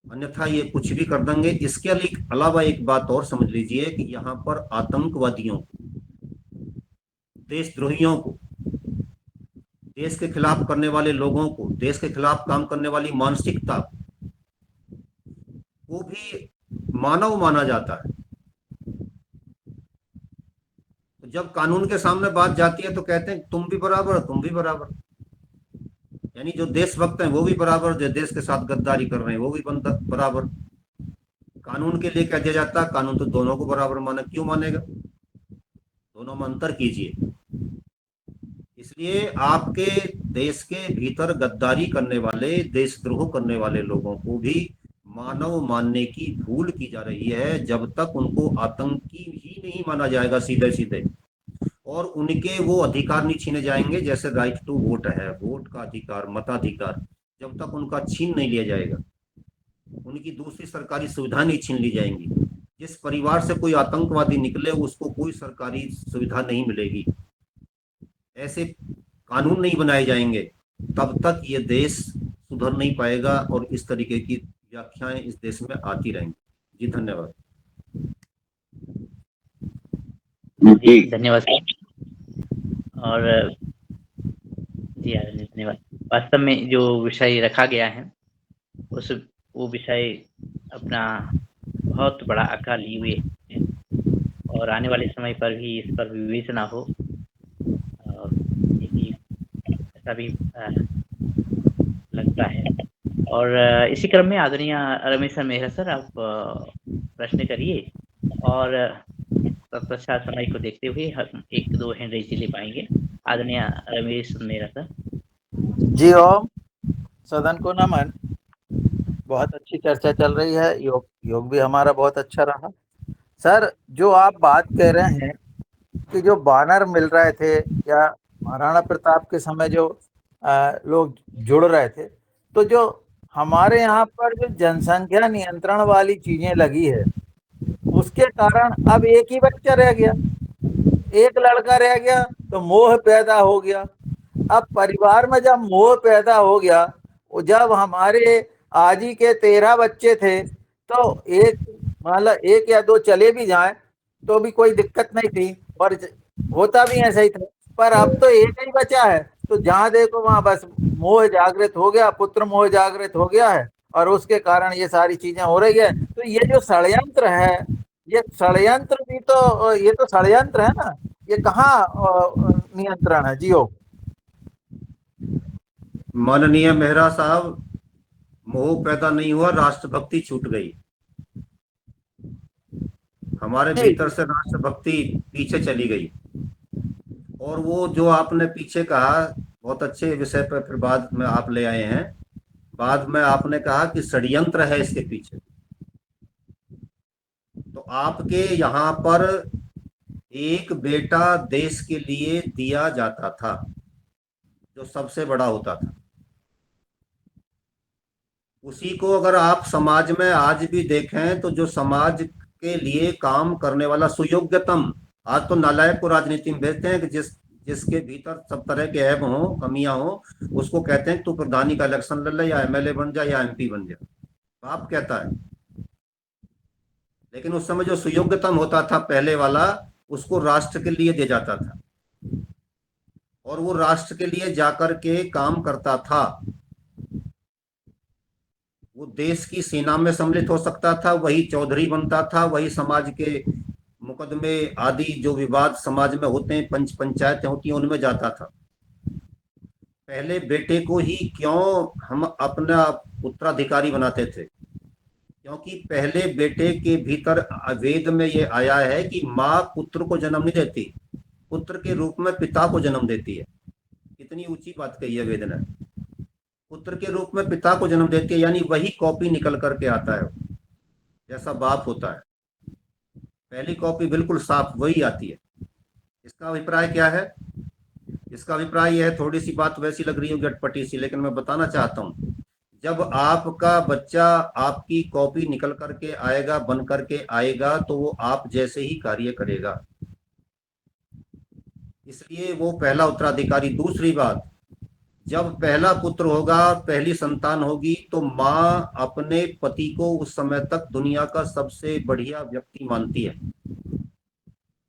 अन्यथा ये कुछ भी कर देंगे। इसके अलावा एक बात और समझ लीजिए कि यहाँ पर आतंकवादियों को, देशद्रोहियों को, देश के खिलाफ करने वाले लोगों को, देश के खिलाफ काम करने वाली मानसिकता को भी मानव माना जाता है। तो जब कानून के सामने बात जाती है तो कहते हैं तुम भी बराबर, तुम भी बराबर। यानी जो देशभक्त हैं वो भी बराबर, जो देश के साथ गद्दारी कर रहे हैं वो भी बराबर। कानून के लिए कह दिया जाता है कानून तो दोनों को बराबर माने। क्यों मानेगा? दोनों में अंतर कीजिए। इसलिए आपके देश के भीतर गद्दारी करने वाले, देशद्रोह करने वाले लोगों को भी मानव मानने की भूल की जा रही है। जब तक उनको आतंकी ही नहीं माना जाएगा सीधे सीधे, और उनके वो अधिकार नहीं छीने जाएंगे, जैसे राइट टू वोट है, वोट का अधिकार, मताधिकार, जब तक उनका छीन नहीं लिया जाएगा, उनकी दूसरी सरकारी सुविधा नहीं छीन ली जाएंगी। जिस परिवार से कोई आतंकवादी निकले उसको कोई सरकारी सुविधा नहीं मिलेगी, ऐसे कानून नहीं बनाए जाएंगे, तब तक ये देश सुधर नहीं पाएगा और इस तरीके की व्याख्याएं इस देश में आती रहेंगी। जी धन्यवाद। जी धन्यवाद। और जी धन्यवाद। वास्तव में जो विषय रखा गया है वो विषय अपना बहुत बड़ा आकार लिए हुए है और आने वाले समय पर भी इस पर विवेचना हो और यही ऐसा भी लगता है। और इसी क्रम में आदरणीय रमेश सर मेहरा सर आप प्रश्न करिए और तत्पश्चात समय को देखते हुए हम 1-2 हैंड रेज़ ले पाएंगे। आदरणीय रमेश मेहरा सर। जी ओम, सदन को नमन। बहुत अच्छी चर्चा चल रही है, योग भी हमारा बहुत अच्छा रहा। सर, जो आप बात कह रहे हैं कि जो बानर मिल रहे थे या महाराणा प्रताप के समय जो लोग जुड़ रहे थे, तो जो हमारे यहाँ पर जो जनसंख्या नियंत्रण वाली चीजें लगी है, उसके कारण अब एक ही बच्चा रह गया, एक लड़का रह गया, तो मोह पैदा हो गया। अब परिवार में जब मोह पैदा हो गया, जब हमारे आजी के 13 बच्चे थे, तो एक मतलब 1 या 2 चले भी जाएं तो भी कोई दिक्कत नहीं थी और होता भी ऐसा ही था। पर अब तो एक ही बचा है, तो जहां देखो वहां बस मोह जागृत हो गया, पुत्र मोह जागृत हो गया है और उसके कारण ये सारी चीजें हो रही है। तो ये जो षड्यंत्र है, ये षड्यंत्र भी तो ये तो षड्यंत्र है ना, ये कहाँ नियंत्रण है जियो। माननीय मेहरा साहब, मोह पैदा नहीं हुआ, राष्ट्रभक्ति छूट गई। हमारे भीतर से राष्ट्रभक्ति पीछे चली गई। और वो जो आपने पीछे कहा, बहुत अच्छे विषय पर फिर बाद में आप ले आए हैं। बाद में आपने कहा कि षड्यंत्र है इसके पीछे। तो आपके यहाँ पर एक बेटा देश के लिए दिया जाता था जो सबसे बड़ा होता था। उसी को अगर आप समाज में आज भी देखें तो जो समाज के लिए काम करने वाला सुयोग्यतम, आज तो नालायक को राजनीति में भेजते हैं कि जिसके भीतर सब तरह के ऐब हो, कमियां हो, उसको कहते हैं तू प्रधानी का इलेक्शन लड़ ले या एमएलए बन जा या एमपी बन जा, बाप कहता है। लेकिन उस समय जो सुयोग्यतम होता था पहले वाला, उसको राष्ट्र के लिए दिया जाता था और वो राष्ट्र के लिए जाकर के काम करता था। वो देश की सेना में सम्मिलित हो सकता था, वही चौधरी बनता था, वही समाज के मुकदमे आदि जो विवाद समाज में होते हैं, पंचायतें होती हैं, उनमें जाता था। पहले बेटे को ही क्यों हम अपना उत्तराधिकारी बनाते थे? क्योंकि पहले बेटे के भीतर वेद में ये आया है कि माँ पुत्र को जन्म नहीं देती, पुत्र के रूप में पिता को जन्म देती है। कितनी ऊंची बात कही है वेद ने, पुत्र के रूप में पिता को जन्म देती है, यानी वही कॉपी निकल करके आता है जैसा बाप होता है। पहली कॉपी बिल्कुल साफ वही आती है। इसका अभिप्राय क्या है? इसका अभिप्राय यह है, थोड़ी सी बात वैसी लग रही है गटपटी सी, लेकिन मैं बताना चाहता हूँ, जब आपका बच्चा आपकी कॉपी निकल करके आएगा, बन करके आएगा, तो वो आप जैसे ही कार्य करेगा, इसलिए वो पहला उत्तराधिकारी। दूसरी बात, जब पहला पुत्र होगा, पहली संतान होगी, तो माँ अपने पति को उस समय तक दुनिया का सबसे बढ़िया व्यक्ति मानती है।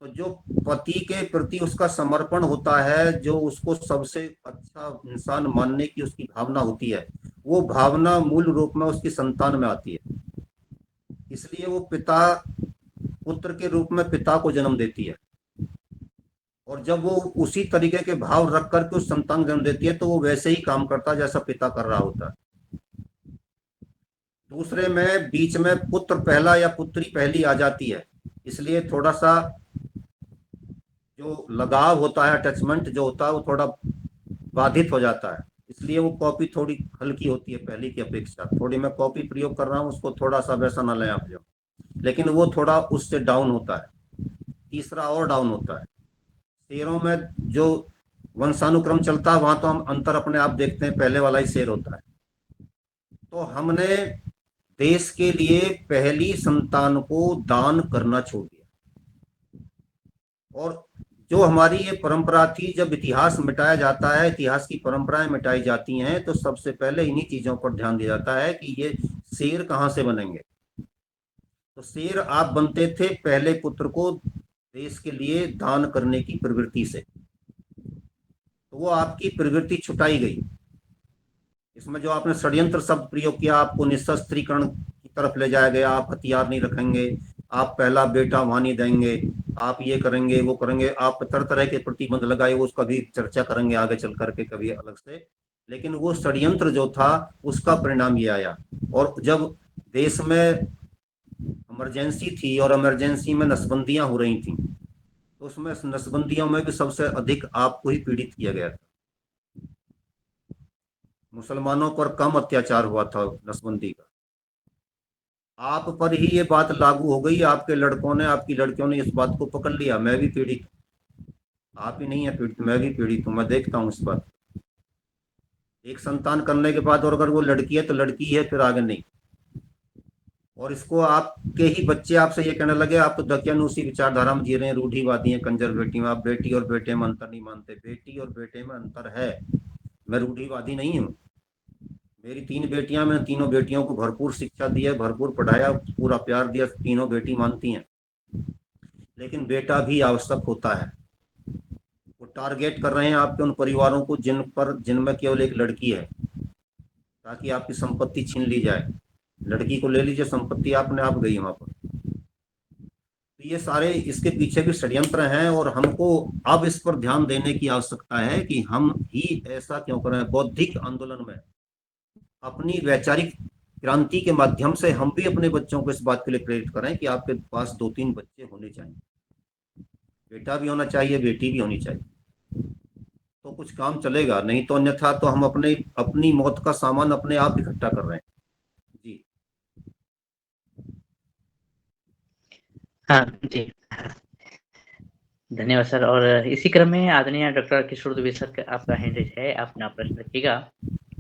तो जो पति के प्रति उसका समर्पण होता है, जो उसको सबसे अच्छा इंसान मानने की उसकी भावना होती है, वो भावना मूल रूप में उसकी संतान में आती है। इसलिए वो पिता पुत्र के रूप में पिता को जन्म देती है, और जब वो उसी तरीके के भाव रख करके उस संतान जन्म देती है, तो वो वैसे ही काम करता है जैसा पिता कर रहा होता है। दूसरे में बीच में पुत्र पहला या पुत्री पहली आ जाती है, इसलिए थोड़ा सा जो लगाव होता है, अटैचमेंट जो होता है, वो थोड़ा बाधित हो जाता है। इसलिए वो कॉपी थोड़ी हल्की होती है पहली की अपेक्षा। थोड़ी मैं कॉपी प्रयोग कर रहा हूँ, उसको थोड़ा सा वैसा ना लें आप जो, लेकिन वो थोड़ा उससे डाउन होता है। तीसरा और डाउन होता है। शेरों में जो वंशानुक्रम चलता है, वहां तो हम अंतर अपने आप देखते हैं, पहले वाला ही शेर होता है। तो हमने देश के लिए पहली संतान को दान करना छोड़ दिया। और जो हमारी ये परंपरा थी, जब इतिहास मिटाया जाता है, इतिहास की परंपराएं मिटाई जाती हैं, तो सबसे पहले इन्हीं चीजों पर ध्यान दिया जाता है कि ये शेर कहाँ से बनेंगे। तो शेर आप बनते थे पहले पुत्र को देश के लिए दान करने की प्रवृत्ति से, तो वो आपकी प्रवृत्ति छुटाई गई। इसमें जो आपने षड्यंत्र शब्द प्रयोग किया, आपको निशस्त्रीकरण की तरफ ले जाया गया, आप हथियार नहीं रखेंगे, आप पहला बेटा वहां नहीं देंगे, आप ये करेंगे वो करेंगे, आप तरह तरह के प्रतिबंध लगाए, उसका भी चर्चा करेंगे आगे चल करके कभी अलग से। लेकिन वो षड्यंत्र जो था उसका परिणाम ये आया। और जब देश में इमरजेंसी थी और इमरजेंसी में नसबंदियां हो रही थी, तो उसमें नसबंदियों में भी सबसे अधिक आपको ही पीड़ित किया गया था। मुसलमानों पर कम अत्याचार हुआ था नसबंदी का। आप पर ही ये बात लागू हो गई, आपके लड़कों ने, आपकी लड़कियों ने इस बात को पकड़ लिया, मैं भी पीड़ित, आप ही नहीं है पीड़ित, मैं भी पीड़ित हूं, मैं देखता हूं इस बात। एक संतान करने के बाद और अगर वो लड़की है तो लड़की है, फिर आगे नहीं। और इसको आपके ही बच्चे आपसे ये कहने लगे आप तो दकियानूसी विचारधारा में जी रहे हैं, रूढ़िवादी हैं, कंजरवेटिव, आप बेटी और बेटे में अंतर नहीं मानते। बेटी और बेटे में अंतर है, मैं रूढ़िवादी नहीं हूँ। मेरी 3 बेटियां, मैंने तीनों बेटियों को भरपूर शिक्षा दी है, भरपूर पढ़ाया, पूरा प्यार दिया, तीनों बेटी मानती हैं। लेकिन बेटा भी आवश्यक होता है। वो टारगेट कर रहे हैं आपके उन परिवारों को जिनमें केवल एक लड़की है, ताकि आपकी संपत्ति छीन ली जाए। लड़की को ले लीजिए, संपत्ति आपने आप गई वहां पर। तो ये सारे इसके पीछे भी षड्यंत्र हैं, और हमको अब इस पर ध्यान देने की आवश्यकता है कि हम ही ऐसा क्यों करें। बौद्धिक आंदोलन में अपनी वैचारिक क्रांति के माध्यम से हम भी अपने बच्चों को इस बात के लिए प्रेरित करें कि आपके पास 2-3 बच्चे होने चाहिए, बेटा भी होना चाहिए, बेटी भी होनी चाहिए, तो कुछ काम चलेगा। नहीं तो अन्यथा तो हम अपनी मौत का सामान अपने आप इकट्ठा कर रहे हैं। जी हाँ जी, धन्यवाद सर। और इसी क्रम में आदरणीय डॉक्टर किशोर दुबे सर, आपका हैंड रेज है, आप अपना प्रश्न रखिएगा।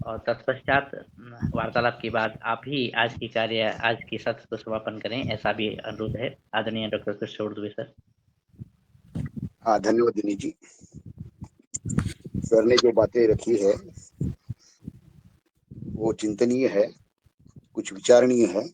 और तत्पश्चात वार्तालाप के बाद आप ही आज की सत्र को समापन करें, ऐसा भी अनुरोध है। आदरणीय डॉक्टर किशोर दुबे सर। हाँ, धन्यवाद दिनेश जी। सर ने जो बातें रखी है वो चिंतनीय है, कुछ विचारणीय है।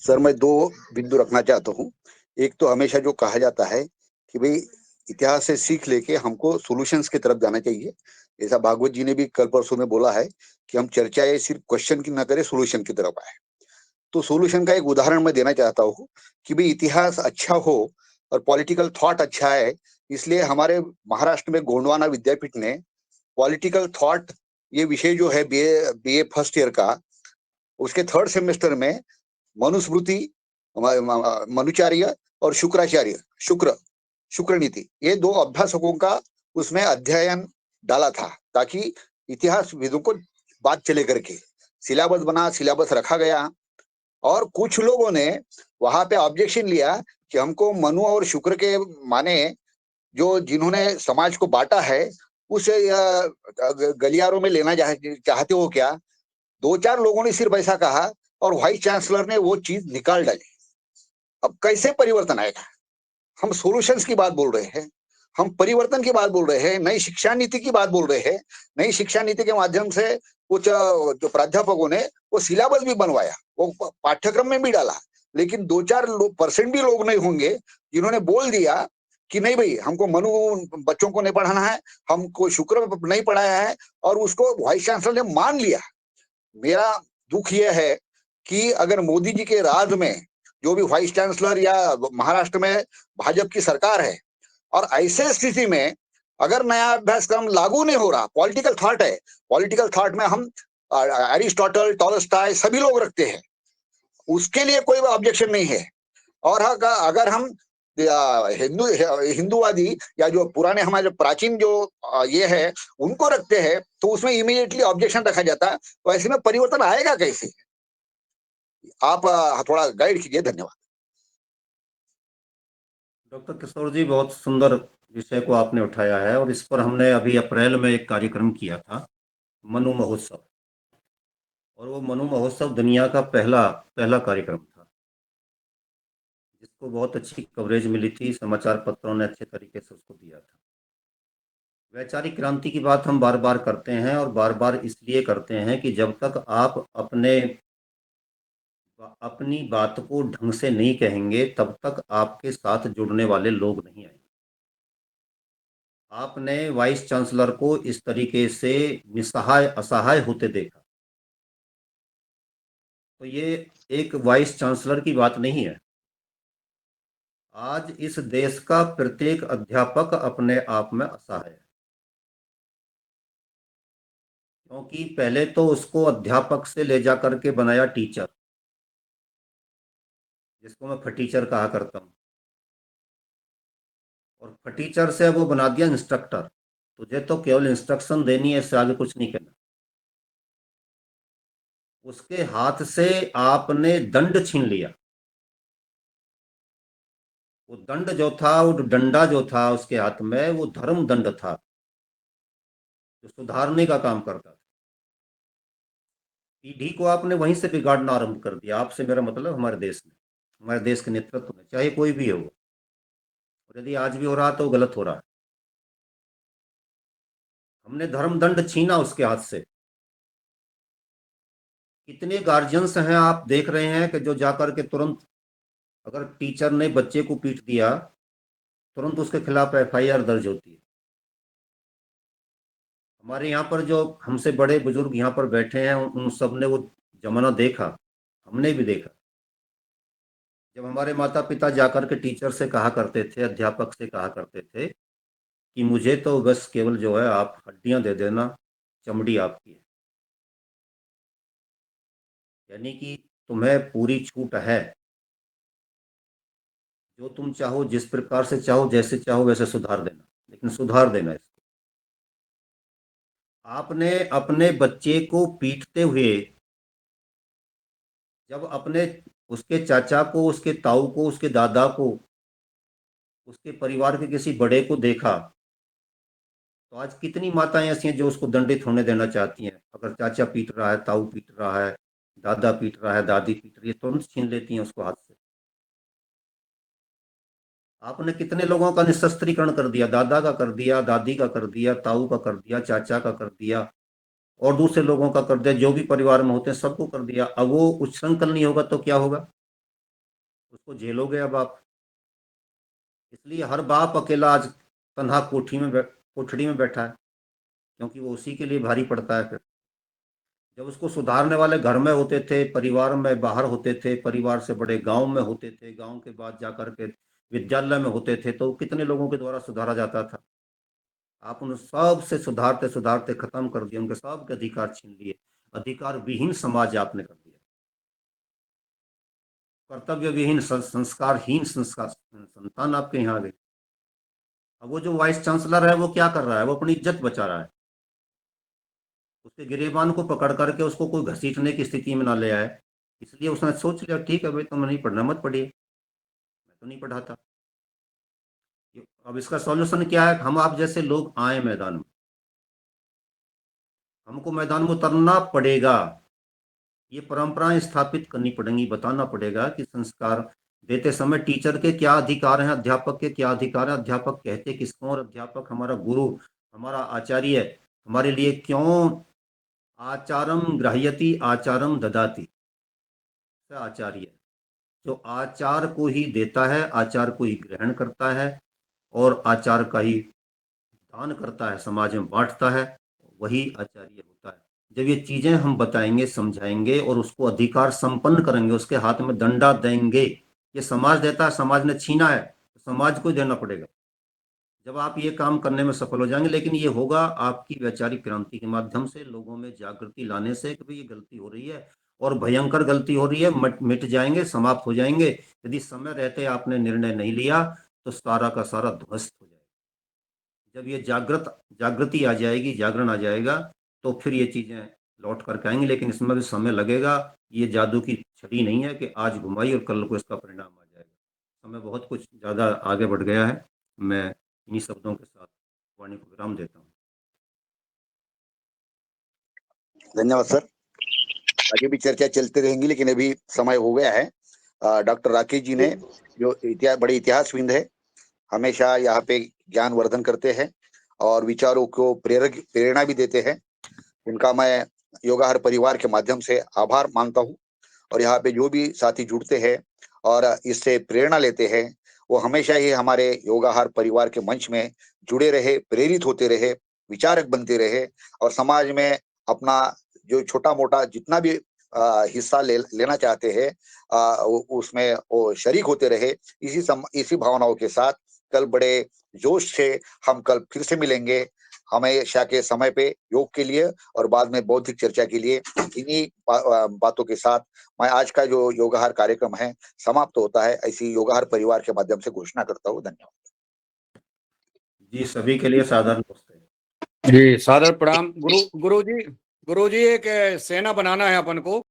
सर, मैं 2 बिंदु रखना चाहता हूँ। एक तो हमेशा जो कहा जाता है कि भाई इतिहास से सीख लेके हमको सॉल्यूशंस की तरफ जाना चाहिए। ऐसा भागवत जी ने भी कल परसों में बोला है कि हम चर्चाएं सिर्फ क्वेश्चन की ना करें, सॉल्यूशन की तरफ आए। तो सॉल्यूशन का एक उदाहरण मैं देना चाहता हूँ कि भाई इतिहास अच्छा हो और पॉलिटिकल थॉट अच्छा है, इसलिए हमारे महाराष्ट्र में गोंडवाना विद्यापीठ ने पॉलिटिकल थॉट ये विषय जो है बीए फर्स्ट ईयर का, उसके 3rd सेमेस्टर में मनुस्मृति, मनुचार्य और शुक्र नीति, ये 2 अभ्यासकों का उसमें अध्ययन डाला था, ताकि इतिहास विदों को बात चले करके सिलेबस रखा गया। और कुछ लोगों ने वहां पे ऑब्जेक्शन लिया कि हमको मनु और शुक्र के माने जो जिन्होंने समाज को बांटा है उस गलियारों में लेना चाहते हो क्या। 2-4 लोगों ने सिर्फ ऐसा कहा और वाइस चांसलर ने वो चीज निकाल डाली। अब कैसे परिवर्तन आएगा? हम सॉल्यूशंस की बात बोल रहे हैं, हम परिवर्तन की बात बोल रहे हैं, नई शिक्षा नीति की बात बोल रहे हैं। नई शिक्षा नीति के माध्यम से कुछ जो प्राध्यापकों ने वो सिलेबस भी बनवाया, वो पाठ्यक्रम में भी डाला, लेकिन 2-4% भी लोग नहीं होंगे जिन्होंने बोल दिया कि नहीं भाई, हमको मनु बच्चों को नहीं पढ़ाना है, हमको शुक्र नहीं पढ़ाया है, और उसको वाइस चांसलर ने मान लिया। मेरा दुख यह है कि अगर मोदी जी के राज में जो भी वाइस चांसलर या महाराष्ट्र में भाजपा की सरकार है, और ऐसे स्थिति में अगर नया अभ्यासक्रम लागू नहीं हो रहा, पॉलिटिकल थॉट है, पॉलिटिकल थॉट में हम एरिस्टोटल, टॉलस्टॉय सभी लोग रखते हैं, उसके लिए कोई ऑब्जेक्शन नहीं है। और अगर हम हिंदूवादी या जो पुराने हमारे प्राचीन जो ये है उनको रखते हैं, तो उसमें इमीडिएटली ऑब्जेक्शन रखा जाता है। तो ऐसे में परिवर्तन आएगा कैसे? आप थोड़ा गाइड कीजिए। धन्यवाद। डॉक्टर किशोर जी, बहुत सुंदर विषय को आपने उठाया है, और इस पर हमने अभी अप्रैल में एक कार्यक्रम किया था, मनु महोत्सव। और वो मनु महोत्सव दुनिया का पहला कार्यक्रम था, जिसको बहुत अच्छी कवरेज मिली थी, समाचार पत्रों ने अच्छे तरीके से उसको दिया था। वैचारिक क्रांति की बात हम बार बार करते हैं, और बार बार इसलिए करते हैं कि जब तक आप अपनी बात को ढंग से नहीं कहेंगे, तब तक आपके साथ जुड़ने वाले लोग नहीं आएंगे। आपने वाइस चांसलर को इस तरीके से निसहाय असहाय होते देखा, तो ये एक वाइस चांसलर की बात नहीं है। आज इस देश का प्रत्येक अध्यापक अपने आप में असहाय है, क्योंकि पहले तो उसको अध्यापक से ले जा करके बनाया टीचर, जिसको मैं फटीचर कहा करता हूँ, और फटीचर से वो बना दिया इंस्ट्रक्टर। तुझे तो केवल इंस्ट्रक्शन देनी है, इससे आगे कुछ नहीं करना। उसके हाथ से आपने दंड छीन लिया। वो दंड जो था, वो डंडा जो था उसके हाथ में, वो धर्म दंड था जो सुधारने का काम करता था। पीढ़ी को आपने वहीं से बिगाड़ना आरंभ कर दिया। आपसे मेरा मतलब हमारे देश में, हमारे देश के नेतृत्व में, चाहे कोई भी हो, और यदि आज भी हो रहा तो गलत हो रहा है। हमने धर्म दंड छीना उसके हाथ से। कितने गार्जियंस हैं आप देख रहे हैं कि जो जाकर के तुरंत, अगर टीचर ने बच्चे को पीट दिया, तुरंत उसके खिलाफ एफआईआर दर्ज होती है। हमारे यहाँ पर जो हमसे बड़े बुजुर्ग यहाँ पर बैठे हैं, उन सब ने वो जमाना देखा, हमने भी देखा। जब हमारे माता पिता जाकर के टीचर से कहा करते थे, अध्यापक से कहा करते थे कि मुझे तो बस केवल जो है आप हड्डियां दे देना, चमड़ी आपकी है, यानी कि तुम्हें पूरी छूट है, जो तुम चाहो, जिस प्रकार से चाहो, जैसे चाहो वैसे सुधार देना, लेकिन सुधार देना इसको। आपने अपने बच्चे को पीटते हुए जब अपने, उसके चाचा को, उसके ताऊ को, उसके दादा को, उसके परिवार के किसी बड़े को देखा, तो आज कितनी माताएं ऐसी हैं जो उसको दंडित होने देना चाहती हैं। अगर चाचा पीट रहा है, ताऊ पीट रहा है, दादा पीट रहा है, दादी पीट रही है, तुरंत छीन लेती हैं उसको हाथ से। आपने कितने लोगों का निशस्त्रीकरण कर दिया, दादा का कर दिया, दादी का कर दिया, ताऊ का कर दिया, चाचा का कर दिया, और दूसरे लोगों का कर दिया, जो भी परिवार में होते हैं सबको कर दिया। अब वो उच्छृंखल नहीं होगा तो क्या होगा? उसको झेलोगे अब आप। इसलिए हर बाप अकेला आज तन्हा कोठड़ी में बैठा है, क्योंकि वो उसी के लिए भारी पड़ता है। फिर जब उसको सुधारने वाले घर में होते थे, परिवार में बाहर होते थे, परिवार से बड़े गांव में होते थे, गांव के बाद जाकर के विद्यालय में होते थे, तो कितने लोगों के द्वारा सुधारा जाता था। आप उन सब से सुधारते सुधारते खत्म कर दिए, उनके सब के अधिकार छीन लिए। अधिकार विहीन समाज आपने कर दिया, कर्तव्य विहीन, संस्कारहीन संतान आपके यहाँ आ गई। अब वो जो वाइस चांसलर है वो क्या कर रहा है? वो अपनी इज्जत बचा रहा है। उसके गिरेबान को पकड़ करके उसको कोई घसीटने की स्थिति में ना ले आए, इसलिए उसने सोच लिया ठीक है भाई, तुम नहीं पढ़ना मत पढ़िए, मैं तो नहीं पढ़ाता। अब इसका सॉल्यूशन क्या है? हम आप जैसे लोग आए मैदान में, हमको मैदान में उतरना पड़ेगा, ये परंपराएं स्थापित करनी पड़ेंगी, बताना पड़ेगा कि संस्कार देते समय टीचर के क्या अधिकार हैं, अध्यापक के क्या अधिकार हैं, अध्यापक कहते किसको, और अध्यापक हमारा गुरु, हमारा आचार्य हमारे लिए क्यों, आचारम ग्राह्यति आचारम ददाति, आचार्य जो आचार को ही देता है, आचार को ही ग्रहण करता है, और आचार का ही दान करता है, समाज में बांटता है, वही आचार्य होता है। जब ये चीजें हम बताएंगे, समझाएंगे और उसको अधिकार संपन्न करेंगे, उसके हाथ में दंडा देंगे, ये समाज देता है, समाज ने छीना है तो समाज को देना पड़ेगा। जब आप ये काम करने में सफल हो जाएंगे, लेकिन ये होगा आपकी वैचारिक क्रांति के माध्यम से, लोगों में जागृति लाने से कि भाई ये गलती हो रही है और भयंकर गलती हो रही है, मिट जाएंगे, समाप्त हो जाएंगे। यदि समय रहते आपने निर्णय नहीं लिया तो सारा का सारा ध्वस्त हो जाएगा। जब ये जागृति आ जाएगी, जागरण आ जाएगा, तो फिर ये चीजें लौट करके आएंगी, लेकिन इसमें भी समय लगेगा। ये जादू की छड़ी नहीं है कि आज घुमाई और कल को इसका परिणाम आ जाएगा। समय बहुत कुछ ज्यादा आगे बढ़ गया है। मैं इन्हीं शब्दों के साथ वाणी को विराम देता हूँ। धन्यवाद सर। आगे भी चर्चा चलती रहेंगी, लेकिन अभी समय हो गया है। डॉक्टर राकेश जी ने, जो बड़े इतिहासविद है, हमेशा यहाँ पे ज्ञान वर्धन करते हैं और विचारों को प्रेरणा भी देते हैं। उनका मैं योगाहार परिवार के माध्यम से आभार मानता हूँ। और यहाँ पे जो भी साथी जुड़ते हैं और इससे प्रेरणा लेते हैं, वो हमेशा ही हमारे योगाहार परिवार के मंच में जुड़े रहे, प्रेरित होते रहे, विचारक बनते रहे और समाज में अपना जो छोटा मोटा जितना भी हिस्सा लेना चाहते हैं उसमें वो शरीक होते रहे। इसी भावनाओं के साथ कल बड़े जोश से हम कल फिर से मिलेंगे हमेशा के समय पे योग के लिए और बाद में बौद्धिक चर्चा के लिए। इन्हीं बातों के साथ मैं आज का जो योगाहार कार्यक्रम है समाप्त होता है, ऐसी योगाहार परिवार के माध्यम से घोषणा करता हूँ। धन्यवाद जी। सभी के लिए सादर नमस्ते। जी सादर प्रणाम। गुरु जी एक सेना बनाना है अपन को।